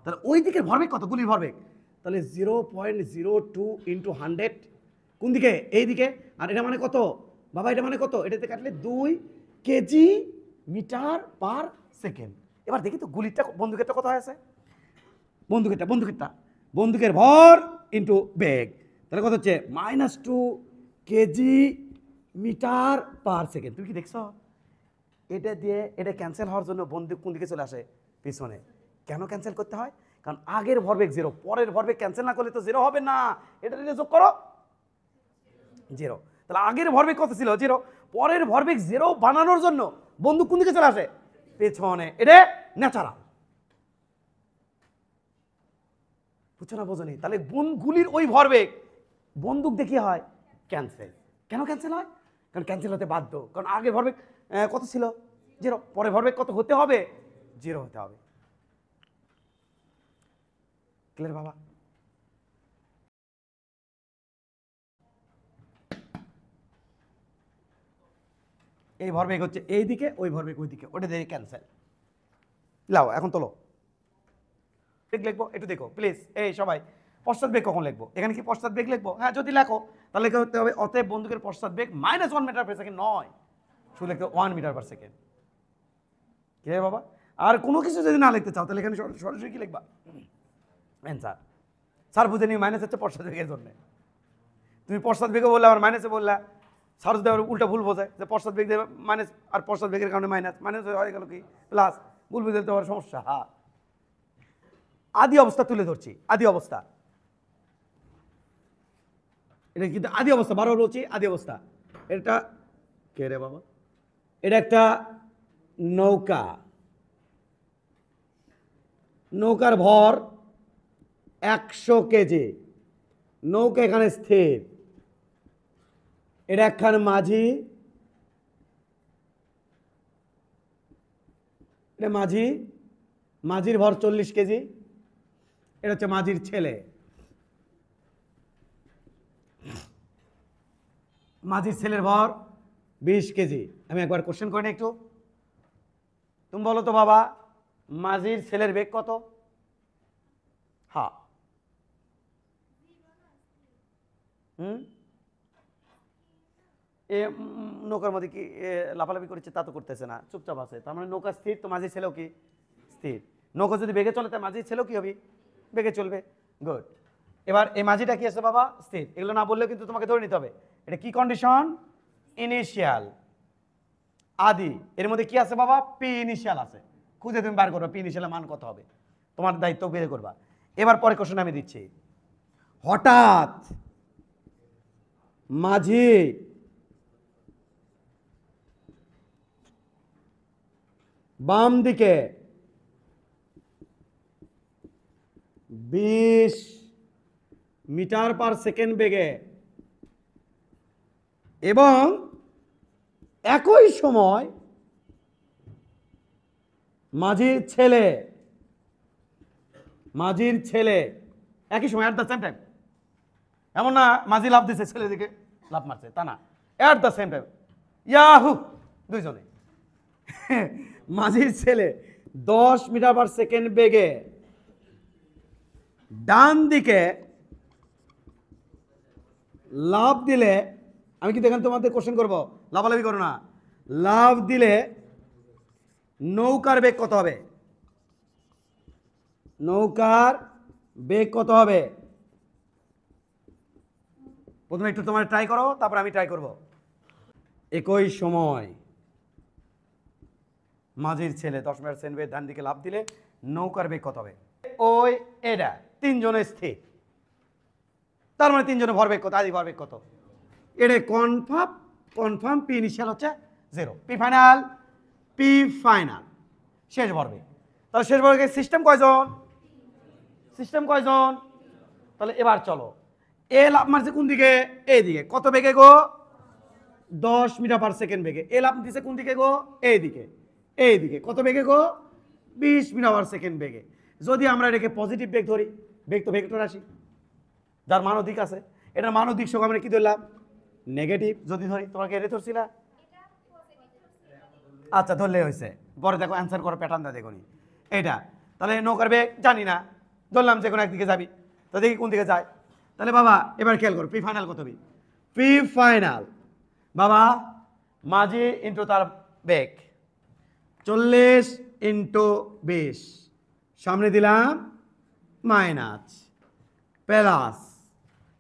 A: তাহলে ওই দিকের ভরবেগ কত? গুলির ভরবেগ তাহলে 0.02 ইন্টু 100 কোন দিকে? এই দিকে। আর এটা মানে কত বাবা? এটা মানে কত? এটাতে কাটলে 2 কেজি মিটার পার সেকেন্ড। এবার দেখি তো গুলিটা বন্দুকেরটা কত আছে? বন্দুকের ভর ইন্টু বেগ, তাহলে কত হচ্ছে? -2 কেজি মিটার পার সেকেন্ড। তুমি কি দেখছো? এটা দিয়ে এটা ক্যান্সেল হওয়ার জন্য বন্দুক কোন দিকে চলে আসে? পিছনে। কেন ক্যান্সেল করতে হয়? কারণ আগের ভরবেগ 0, পরের ভরবেগ ক্যান্সেল না করলে তো 0 হবে না। এটা দিয়ে যোগ করো 0। তাহলে আগের ভরবেগ কত ছিল? 0, পরের ভরবেগ 0 বানানোর জন্য বন্দুক কোন দিকে চলে আসে? পেছনে। এটা ন্যাচারাল। বুঝছো না বোঝনি? তাহলে গুলির ওই ভরবেগ বন্দুক দেখি হয় ক্যান্সেল। কেন ক্যান্সেল হয়? কারণ ক্যান্সেল হতে বাধ্য, কারণ আগের ভরবেগ কত ছিল? 0, পরে ভরবেগ কত হতে হবে? 0 হতে হবে। ক্লিয়ার বাবা? এই ভরবেগ হচ্ছে এই দিকে, ওই ভরবেগ ওই দিকে, ওটা দিয়ে ক্যান্সেল। লাও এখন তোলো। বেগ লিখবো, একটু দেখো প্লিজ। এই সবাই পশ্চাৎ বেগ কখন লিখবো? এখানে কি পশ্চাৎ বেগ লিখবো? হ্যাঁ, যদি লেখো তাহলে কি হতে হবে? অতএব বন্দুকের পশ্চাৎ বেগ -1 মিটার পার সেকেন্ড নয়, শুধু লিখতে 1 মিটার পার সেকেন্ড। কে বাবা? আর কোনো কিছু যদি না লিখতে চাও তাহলে এখানে সরাসরি কি লিখবা? অ্যান্সার। স্যার বুঝে নি মাইনাস হচ্ছে পশ্চাৎ বেগের জন্য। তুমি পশ্চাৎ বেগে বললে আবার মাইনাসে বললা, স্যার যদি আবার উল্টা ভুল বোঝায় যে পশ্চাৎ বেগ দেবে মাইনাস, আর পশ্চাৎ বেগের কারণে মাইনাস, মাইনাস হয়ে গেল কি প্লাস, ভুল বুঝে দিতে পারে সমস্যা। হ্যাঁ, আদি অবস্থা তুলে ধরছি, আদি অবস্থা। এটা কিন্তু আদি অবস্থা, বারবার বলছি আদি অবস্থা। এটা কে রে বাবা? এটা একটা নৌকা, নৌকার ভর 100 কেজি, নৌকা এখানে স্থির। এটা একখান মাঝি, এটা মাঝি, মাঝির ভর 40 কেজি। এটা হচ্ছে মাঝির ছেলে, মাঝির ছেলের ভর 20 কেজি। আমি একবার কোশ্চেন করি না একটু, তুমি বলো তো বাবা, মাঝির ছেলের বেগ কত? হ্যাঁ, এ নৌকার মধ্যে কি লাফালাফি করেছে? তা তো করতেছে না, চুপচাপ আছে। তার মানে নৌকা স্থির, তো মাঝির ছেলেও কি স্থির। নৌকা যদি বেগে চলে তাই মাঝির ছেলেও কি হবে? বেগে চলবে। গুড। এবার এই মাঝিটা কি আছে বাবা? স্থির। এগুলো না বললেও কিন্তু তোমাকে ধরে নিতে হবে। এটা কি কন্ডিশন? ইনিশিয়াল, আদি। এর মধ্যে কি আছে বাবা? পি ইনিশিয়াল আছে। খুঁজে তুমি বার করবা পি ইনিশিয়ালের মান কত হবে, তোমার দায়িত্ব বের করবা। এবার পরে কোশ্চেন আমি দিচ্ছি। হঠাৎ মাঝি বাম দিকে 20 মিটার পার সেকেন্ড বেগে এবং একই সময় মাঝির ছেলে একই সময় অ্যাট দ্য সেম টাইম, এমন না মাঝি লাভ দিছে ছেলে দিকে লাভ মারছে, তা না, at the same time Yahoo দুইজনে। মাঝির ছেলে 10 মিটার পার সেকেন্ড বেগে ডান দিকে লাভ দিলে, আমি কিন্তু এখানে তোমাদের কোশ্চেন করবো, লাফালাফি করো না। লাভ দিলে নৌকার বেগ কত হবে? নৌকার বেগ কত হবে? প্রথমে একটু তোমার ট্রাই করো, তারপর আমি ট্রাই করব। একই সময় মাঝির ছেলে 10 মিটার সেকেন্ড বেগে ডান দিকে লাভ দিলে নৌকার বেগ কত হবে? ওই এটা তিনজনে স্থির, তার মানে তিনজনে ভরবেগ কত? আদি ভরবেগ কত? এটা কনফার্ম পি ইনিশিয়াল হচ্ছে 0, পি ফাইনাল শেষ ভরবেগ। তাহলে শেষ ভরবেগের সিস্টেম কয়জন? তাহলে এবার চলো, এ লাভ মারছে কোন দিকে? এই দিকে। কত বেগে গো? 10 মিটার পার সেকেন্ড বেগে। এ লাভ দিছে কোন দিকে গো? এই দিকে। কত বেগে গো? 20 মিটার পার সেকেন্ড বেগে। যদি আমরা এটাকে পজিটিভ বেগ ধরি, বেগ তো ভেক্টর রাশি, যার মান দিক আছে, এটার মান দিক সঙ্গে আমরা কি ধরলাম? নেগেটিভ। যদি ধরি, তোমাকে এটা ধরছিলা? আচ্ছা, ধরলে হয়েছে। পরে দেখো অ্যান্সার করো, প্যাটার্নটা দেখো নি এটা। তাহলে নৌকার বেগ জানি না, ধরলাম যে কোনো একদিকে যাবি, তো দেখি কোন দিকে যায়। তাহলে বাবা এবার খেয়াল করো, পি ফাইনাল কত হবে? পি ফাইনাল বাবা মাঝি ইন্টু তার বেগ 40 ইন্টু 20, সামনে দিলাম মাইনাস, প্লাস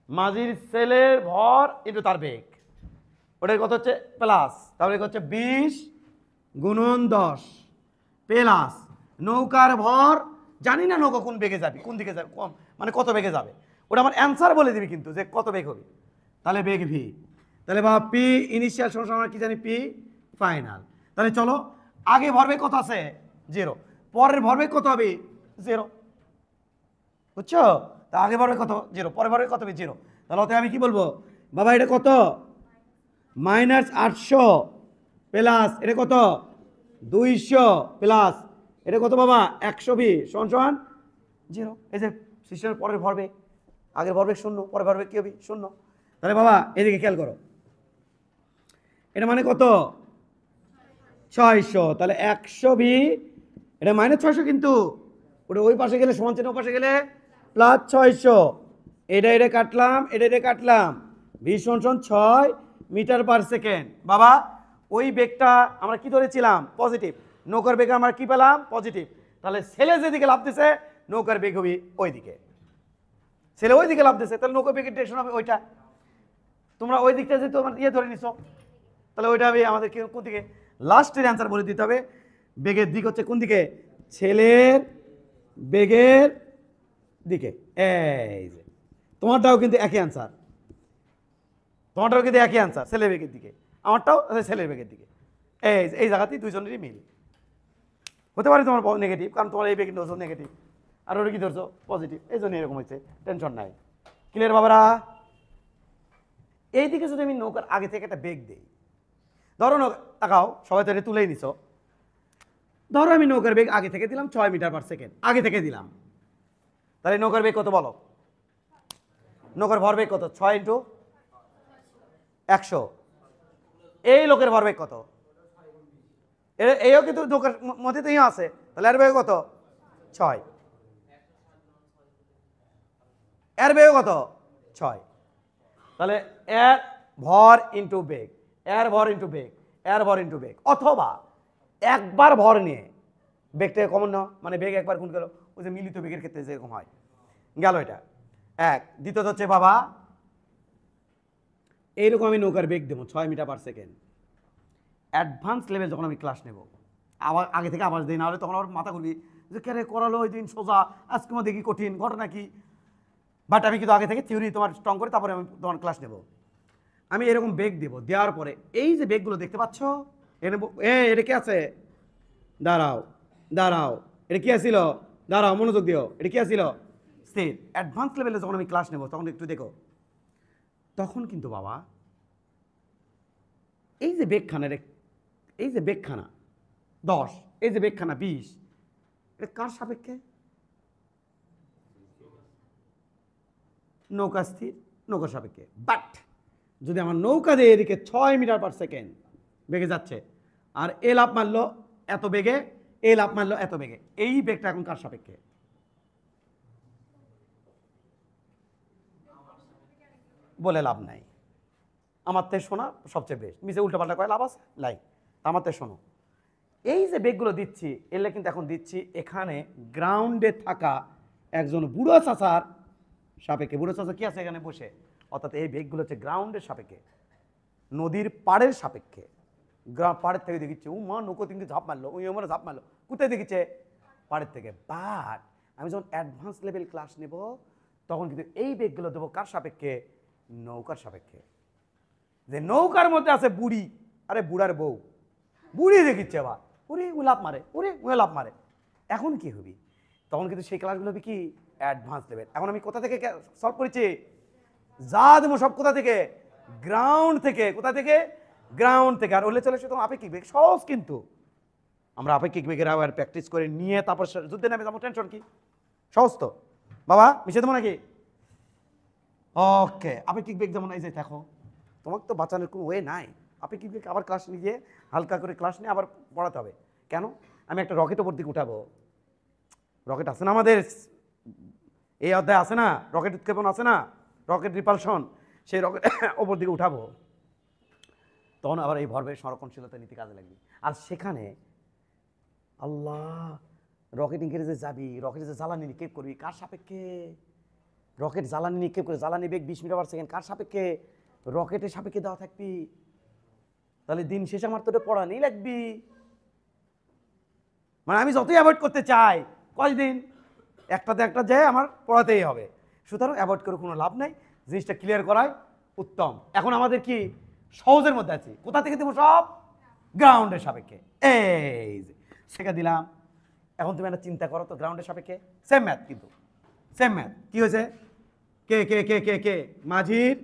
A: মাঝির ছেলের ভর ইন্টু তার বেগ, ওটার কত হচ্ছে? প্লাস। তাহলে হচ্ছে 20 গুণন 10 প্লাস নৌকার ভর জানি না, নৌকা কোন বেগে যাবে, কোন দিকে যাবে, কম মানে কত বেগে যাবে, ওটা আমার অ্যান্সার বলে দিবি কিন্তু যে কত বেগ হবে। তাহলে বেগ ভি। তাহলে বাবা পি ইনিশিয়াল সমান আমরা কি জানি? P final. তাহলে চলো, আগে ভরবেগ কত আছে? 0, পরের ভরবেগ কত হবে? 0, বুঝছো? তা আগে ভরবেগ কত? 0, পরের ভরবেগ কত হবে? 0। তাহলে অতএব আমি কি বলবো বাবা? এটা কত? -800 প্লাস এটা কত? 200 প্লাস এটা কত বাবা? 100 ভি সমান 0। এই যে সিস্টেমের পরের ভরবেগ, আগের ভরবেগ 0, পরের ভরবেগ কি হবে? 0। তাহলে বাবা এদিকে খেয়াল করো, এটা মানে কত? 600। তাহলে 100 ভি, এটা -600 কিন্তু ওটা ওই পাশে গেলে সমান চিহ্ন, ওই পাশে গেলে প্লাস 600। এটা কাটলাম, এটা কাটলাম, ভি সমান 6 মিটার পার সেকেন্ড। বাবা ওই বেগটা আমরা কি ধরেছিলাম? পজিটিভ। নৌকার বেগ আমরা কি পেলাম? পজিটিভ। তাহলে ছেলে যেদিকে লাফ দিছে নৌকার বেগ হবে ওই দিকে। ছেলে ওই দিকে লাফ দিছে, তাহলে নৌকার বেগের ডিরেকশন হবে ওইটা। তোমরা ওই দিকটা যে তোমার ইয়ে ধরে নিছো, তাহলে ওইটা হবে আমাদের কোন দিকে? লাস্টের অ্যান্সার বলে দিতে হবে। বেগের দিক হচ্ছে কোন দিকে? ছেলের বেগের দিকে। এই যে তোমারটাও কিন্তু একই অ্যান্সার, তোমারটাও কিন্তু একই অ্যান্সার, ছেলের বেগের দিকে। আমারটাও ছেলের বেগের দিকে। এই জায়গাতেই দুইজনেরই মিল। হতে পারে তোমার নেগেটিভ, কারণ তোমার এই বেগ ধরছো নেগেটিভ, আর ওরা কি ধরছো পজিটিভ, এই জন্য এরকম হয়েছে। টেনশন নাই। ক্লিয়ার বাবারা? এইদিকে যদি আমি নৌকার আগে থেকে একটা বেগ দিই, ধরো তাকাও, সবাই তো এটা তুলেই নিছো। ধরো আমি নৌকার বেগ আগে থেকে দিলাম 6 মিটার পার সেকেন্ড, আগে থেকে দিলাম। তাহলে নৌকার বেগ কত বলো? নৌকার ভরবেগ কত? 6 × 100। এই লোকের ভরবেগ কত? এইও কিন্তু নৌকার মধ্যে তো ইয়ে আছে, তাহলে এর বেগ কত? 6। এর বেগ কত? 6। তাহলে এর ভর ইন্টু বেগ, এর ভর ইন্টু বেগ, এর ভর ইন্টু বেগ। অথবা একবার ভর নিয়ে বেগটাকে কমন নাও, মানে বেগ একবার গুণ গেল, ওই যে মিলিত বেগের ক্ষেত্রে যেরকম হয় গেল এটা এক। দ্বিতীয়ত হচ্ছে বাবা এইরকম আমি নৌকার বেগ দেবো 6 metre per second. Advance level যখন আমি ক্লাস নেব, আবার আগে থেকে আবার দিই, না হলে তখন আবার মাথা ঘুরবি যে কেরে করালো ওই দিন সোজা, আজকে আমার দেখি কঠিন ঘটনা কি। বাট আমি কিন্তু আগে থেকে থিওরি তোমার স্ট্রং করে তারপরে আমি তোমার ক্লাস নেব। আমি এরকম বেগ দেবো, দেওয়ার পরে এই যে বেগগুলো দেখতে পাচ্ছ, এটা কি আছে? দাঁড়াও দাঁড়াও, এটা কি আসছিল? দাঁড়াও, মনোযোগ দিও, এটা কি আসছিল? স্থির। অ্যাডভান্স লেভেলে যখন আমি ক্লাস নেব তখন একটু দেখো, তখন কিন্তু বাবা এই যে বেগখানা, এই যে বেগখানা 10, এই যে বেগখানা 20, এটা কার সাপেক্ষে? নৌকা স্থির, নৌকার সাপেক্ষে। বাট যদি আমার নৌকা দিয়ে এদিকে 6 মিটার পার সেকেন্ড বেগে যাচ্ছে, আর এ লাফ মারলো এত বেগে, এ লাফ মারলো এত বেগে, এই বেগটা এখন কার সাপেক্ষে? বলে লাভ নাই। আমার তে শোনা সবচেয়ে বেস্ট, মিশে উল্টোপাল্টা করে লাভ আছে লাই। আমার তে শোনো, এই যে বেগগুলো দিচ্ছি, এলে কিন্তু এখন দিচ্ছি এখানে গ্রাউন্ডে থাকা একজন বুড়ো চাচার সাপেক্ষে। বুড়ো চাচা কি আছে এখানে বসে, অর্থাৎ এই বেগগুলো হচ্ছে গ্রাউন্ডের সাপেক্ষে, নদীর পাড়ের সাপেক্ষে। পাড়ের থেকে দেখিচ্ছে ও মা নৌকো তিনকে ঝাঁপ মারলো, ওই আমার ঝাঁপ মারলো, কোথায় দেখিচ্ছে? পাড়ের থেকে। বাট আমি যখন অ্যাডভান্স লেভেল ক্লাস নেব তখন কিন্তু এই বেগগুলো দেবো কার সাপেক্ষে? নৌকার সাপেক্ষে। যে নৌকার মধ্যে আছে বুড়ি, আরে বুড়ার বউ, বুড়ি দেখিচ্ছে আবার, ওরে ও লাভ মারে, ওরে ও লাভ মারে। এখন কি হবি? তখন কিন্তু সেই ক্লাসগুলো হবে কি? Advance level. এখন আমি কোথা থেকে সলভ করেছি? যা দেবো সব কোথা থেকে? গ্রাউন্ড থেকে। কোথা থেকে? গ্রাউন্ড থেকে। আর ওলে চলে এসে তোমার আপেক্ষিক বেগ সহজ, কিন্তু আমরা আপেক্ষিক বেগের আবার প্র্যাকটিস করে নিয়ে তারপর যুদ্ধে নামে যাবো। টেনশন কি? সহজ তো বাবা, মিশে দেবো নাকি? ওকে, আপেক্ষিক বেগ যেমন এই যে দেখো, তোমাকে তো বাঁচানোর কোনো ওয়ে নাই। আপেক্ষিক বেগ আবার ক্লাস নিয়ে হালকা করে ক্লাস নিয়ে আবার পড়াতে হবে। কেন? আমি একটা রকেট ওপর দিকে উঠাবো। রকেট আছে না আমাদের, এই অধ্যায় আছে না, রকেট উৎক্ষেপণ আছে না, রকেট রিপালশন, সেই রকেট ওপর দিকে উঠাবো, তখন আবার এই ভরবেগ সংরক্ষণশীলতা নীতি কাজে লাগবে। আর সেখানে আল্লাহ, রকেট ইংরেজি যে যাবি, রকেটে যে জ্বালানি নিক্ষেপ করবি কার সাপেক্ষে? রকেট জ্বালানি নিক্ষেপ করে, জ্বালানি বেগ 20 মিটার পার সেকেন্ড, কার সাপেক্ষে? রকেটের সাপেক্ষে দেওয়া থাকবি। তাহলে দিন শেষে আমার তো এটা পড়া নেই লাগবি। মানে আমি যতই অ্যাভয়েড করতে চাই, কয়দিন একটাতে একটা যায় আমার পড়াতেই হবে। সুতরাং অ্যাভয়েড করে কোনো লাভ নাই, জিনিসটা ক্লিয়ার করাই উত্তম। এখন আমাদের কি সহজের মধ্যে আছি, কোথা থেকে দেবো? সব গ্রাউন্ডের সাপেক্ষে। এই যে শেখা দিলাম। এখন তুমি একটা চিন্তা করো তো, গ্রাউন্ডের সাপেক্ষে সেম ম্যাথ, কিন্তু সেম ম্যাথ। কি হয়েছে? কে কে কে কে কে মাঝির,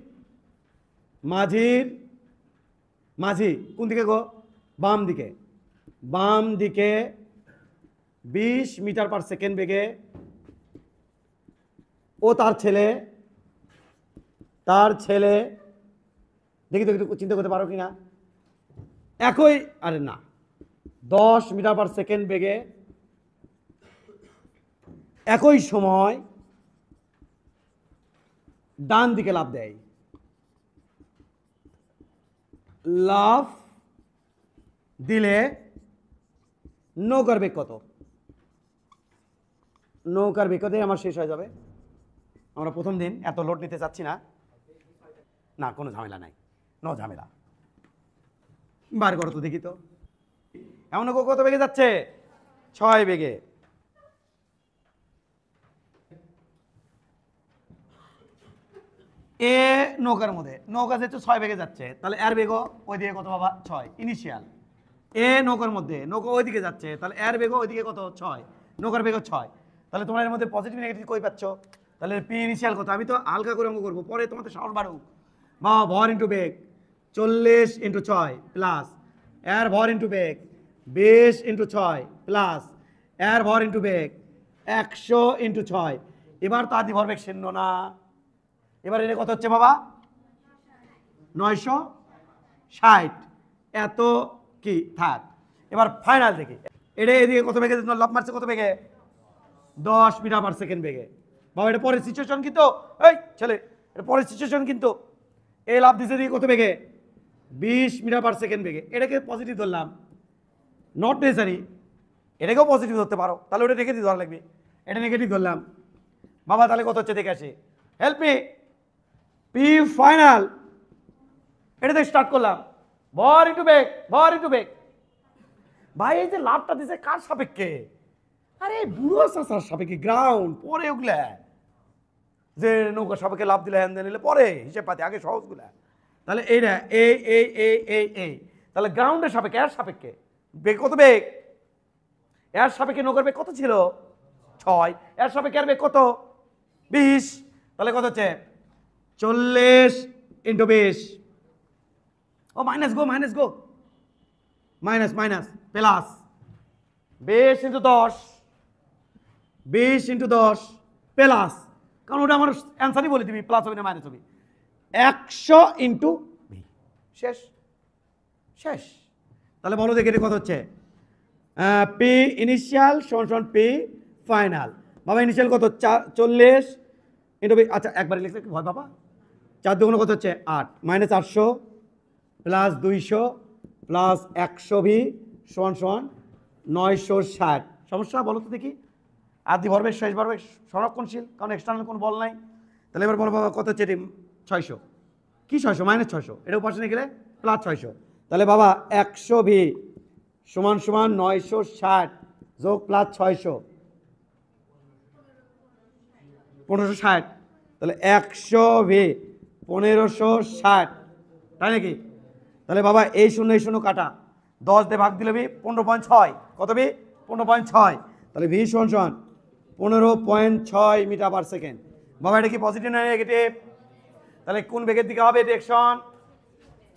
A: মাঝির, মাঝি কোন দিকে গো? বাম দিকে। বাম দিকে 20 মিটার পার সেকেন্ড বেগে ও তার ছেলে, তার ছেলে, দেখি তো একটু চিন্তা করতে পারো কিনা? একই, আরে না, 10 মিটার পার সেকেন্ড বেগে একই সময় ডান দিকে লাফ দেয়, লাফ দিলে নৌকার বেগ কত? নৌকার বেগ কত আমার শেষ হয়ে যাবে। আমরা প্রথম দিন এত লোড নিতে চাচ্ছি না, না কোনো ঝামেলা নাই, নো ঝামেলা। বার করো তো দেখি তো, এমন কত বেগে যাচ্ছে? 6 বেগে। এ নৌকার মধ্যে, নৌকা যেহেতু 6 বেগে যাচ্ছে, তাহলে এর বেগও ওই দিকে কত বাবা? 6 ইনিশিয়াল। এ নৌকার মধ্যে, নৌকা ওই দিকে যাচ্ছে, তাহলে এর বেগও ওই দিকে কত? 6, নৌকার বেগও 6। তাহলে তোমার এর মধ্যে পজিটিভ নেগেটিভ কই পাচ্ছ? তাহলে পি ইনিশিয়াল কত? আমি তো হালকা করে অঙ্ক করবো, পরে তোমাদের সাহস বাড়ুক। বা ভর ইন্টু বেগ 40 ইন্টু 6 প্লাস এর ভর ইন্টু বেগ 20 ইন্টু 6 প্লাস এর ভর ইন্টু বেগ 100 ইন্টু 6। এবার তো আদি ভরবেগ শূন্য না, এবার এটা কত হচ্ছে বাবা? 960। এত কি থাক, এবার ফাইনাল দেখি। এটা এদিকে কত বেগে লাফ মারছে? কত বেগে? 10 মিটার পার সেকেন্ড বেগে। বাবা এটা পরের সিচুয়েশন কিন্তু, এই ছেলে এটা পরের সিচুয়েশন কিন্তু। এই লাফ দিচ্ছে দিকে কত বেগে? 20 মিটার পার সেকেন্ড বেগে। এটাকে পজিটিভ ধরলাম, নট নেসারি এটাকেও পজিটিভ ধরতে পারো, তাহলে ওটা নেগেটিভ ধরা লাগবে। এটা নেগেটিভ ধরলাম বাবা, তাহলে কত হচ্ছে দেখে আসি, হেল্প মি। পি ফাইনাল, এটাতে স্টার্ট করলাম, ভর ইন্টু বেগ, ভর ইন্টু বেগ। ভাই এই যে লাভটা দিছে কার সাপেক্ষে? আরে বুড়ো চাষার সাপেক্ষে, গ্রাউন্ড পরে ওগুলা যে নৌকা সাপেক্ষে লাভ দিলে হ্যান নিলে পরে হিসেব পাতি, আগে সহজগুলা। তাহলে এইটা এই এই এই এই এই তাহলে গ্রাউন্ডের সাপেক্ষে, এর সাপেক্ষে বেগ কত? বেগ এর সাপেক্ষে নৌকার বেগ কত ছিল? 6। এর সাপেক্ষে এর বেগ কত? 20। তাহলে কত হচ্ছে? 40 ইন্টু 20। ও মাইনাস গো, মাইনাস গো, minus minus plus 20 into 10, 20 into 10 plus, কারণ ওটা আমার অ্যান্সারই বলে দিবি, প্লাস হবে না মাইনাস হবে। 100 ইন্টু ভি। শেষ শেষ। তাহলে বলো দেখে এটা কত হচ্ছে? পি ইনিশিয়াল সমান পি ফাইনাল। বাবা ইনিশিয়াল কত? 40 ইন্টু ভি। আচ্ছা একবারে লিখলে কি ভয় বাবা? 4 দুগুণে কত হচ্ছে? 8 মাইনাস 800 প্লাস 200 প্লাস 100 ভি সমান সমান 960। সমস্যা বলো তো দেখি। আদি ভরবেগ শেষ ভরবেগ সংরক্ষণশীল, কারণ এক্সটার্নাল কোনো বল নাই। তাহলে এবার বলো বাবা কত হচ্ছে? এটি 600। কি 600? মাইনাস 600। এটা উপাসে নিয়ে গেলে প্লাস 600। তাহলে বাবা 100 ভি সমান সমান 960 যোগ প্লাস 600 1560। তাহলে 100 ভি 1560, তাই নাকি? তাহলে বাবা এই শূন্য কাটা, 10 দিয়ে ভাগ দিলে ভি 15.6। কত ভি? 15.6। তাহলে ভি সমান সমান 15.6 মিটার পার সেকেন্ড। বাবা এটা কি পজিটিভ না নেগেটিভ? তাহলে কোন বেগের দিকে হবে ডিরেকশন?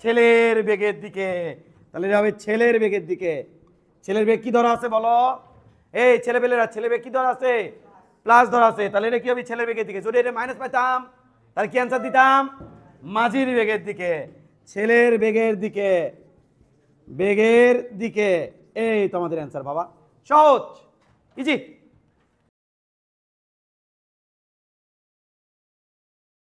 A: ছেলের বেগের দিকে। তাহলে এটা হবে ছেলের বেগের দিকে। ছেলের বেগ কি ধরা আছে বলো? এই ছেলেপেলেরা, ছেলে বেগ কি ধরা আছে? প্লাস ধরা আছে। তাহলে এটা কি হবে? ছেলের বেগের দিকে। যদি এটা মাইনাস পাইতাম তাহলে কি অ্যান্সার দিতাম? মাঝির বেগের দিকে, ছেলের বেগের দিকে, বেগের দিকে। এই তোমাদের অ্যান্সার বাবা, সহজ, ইজি।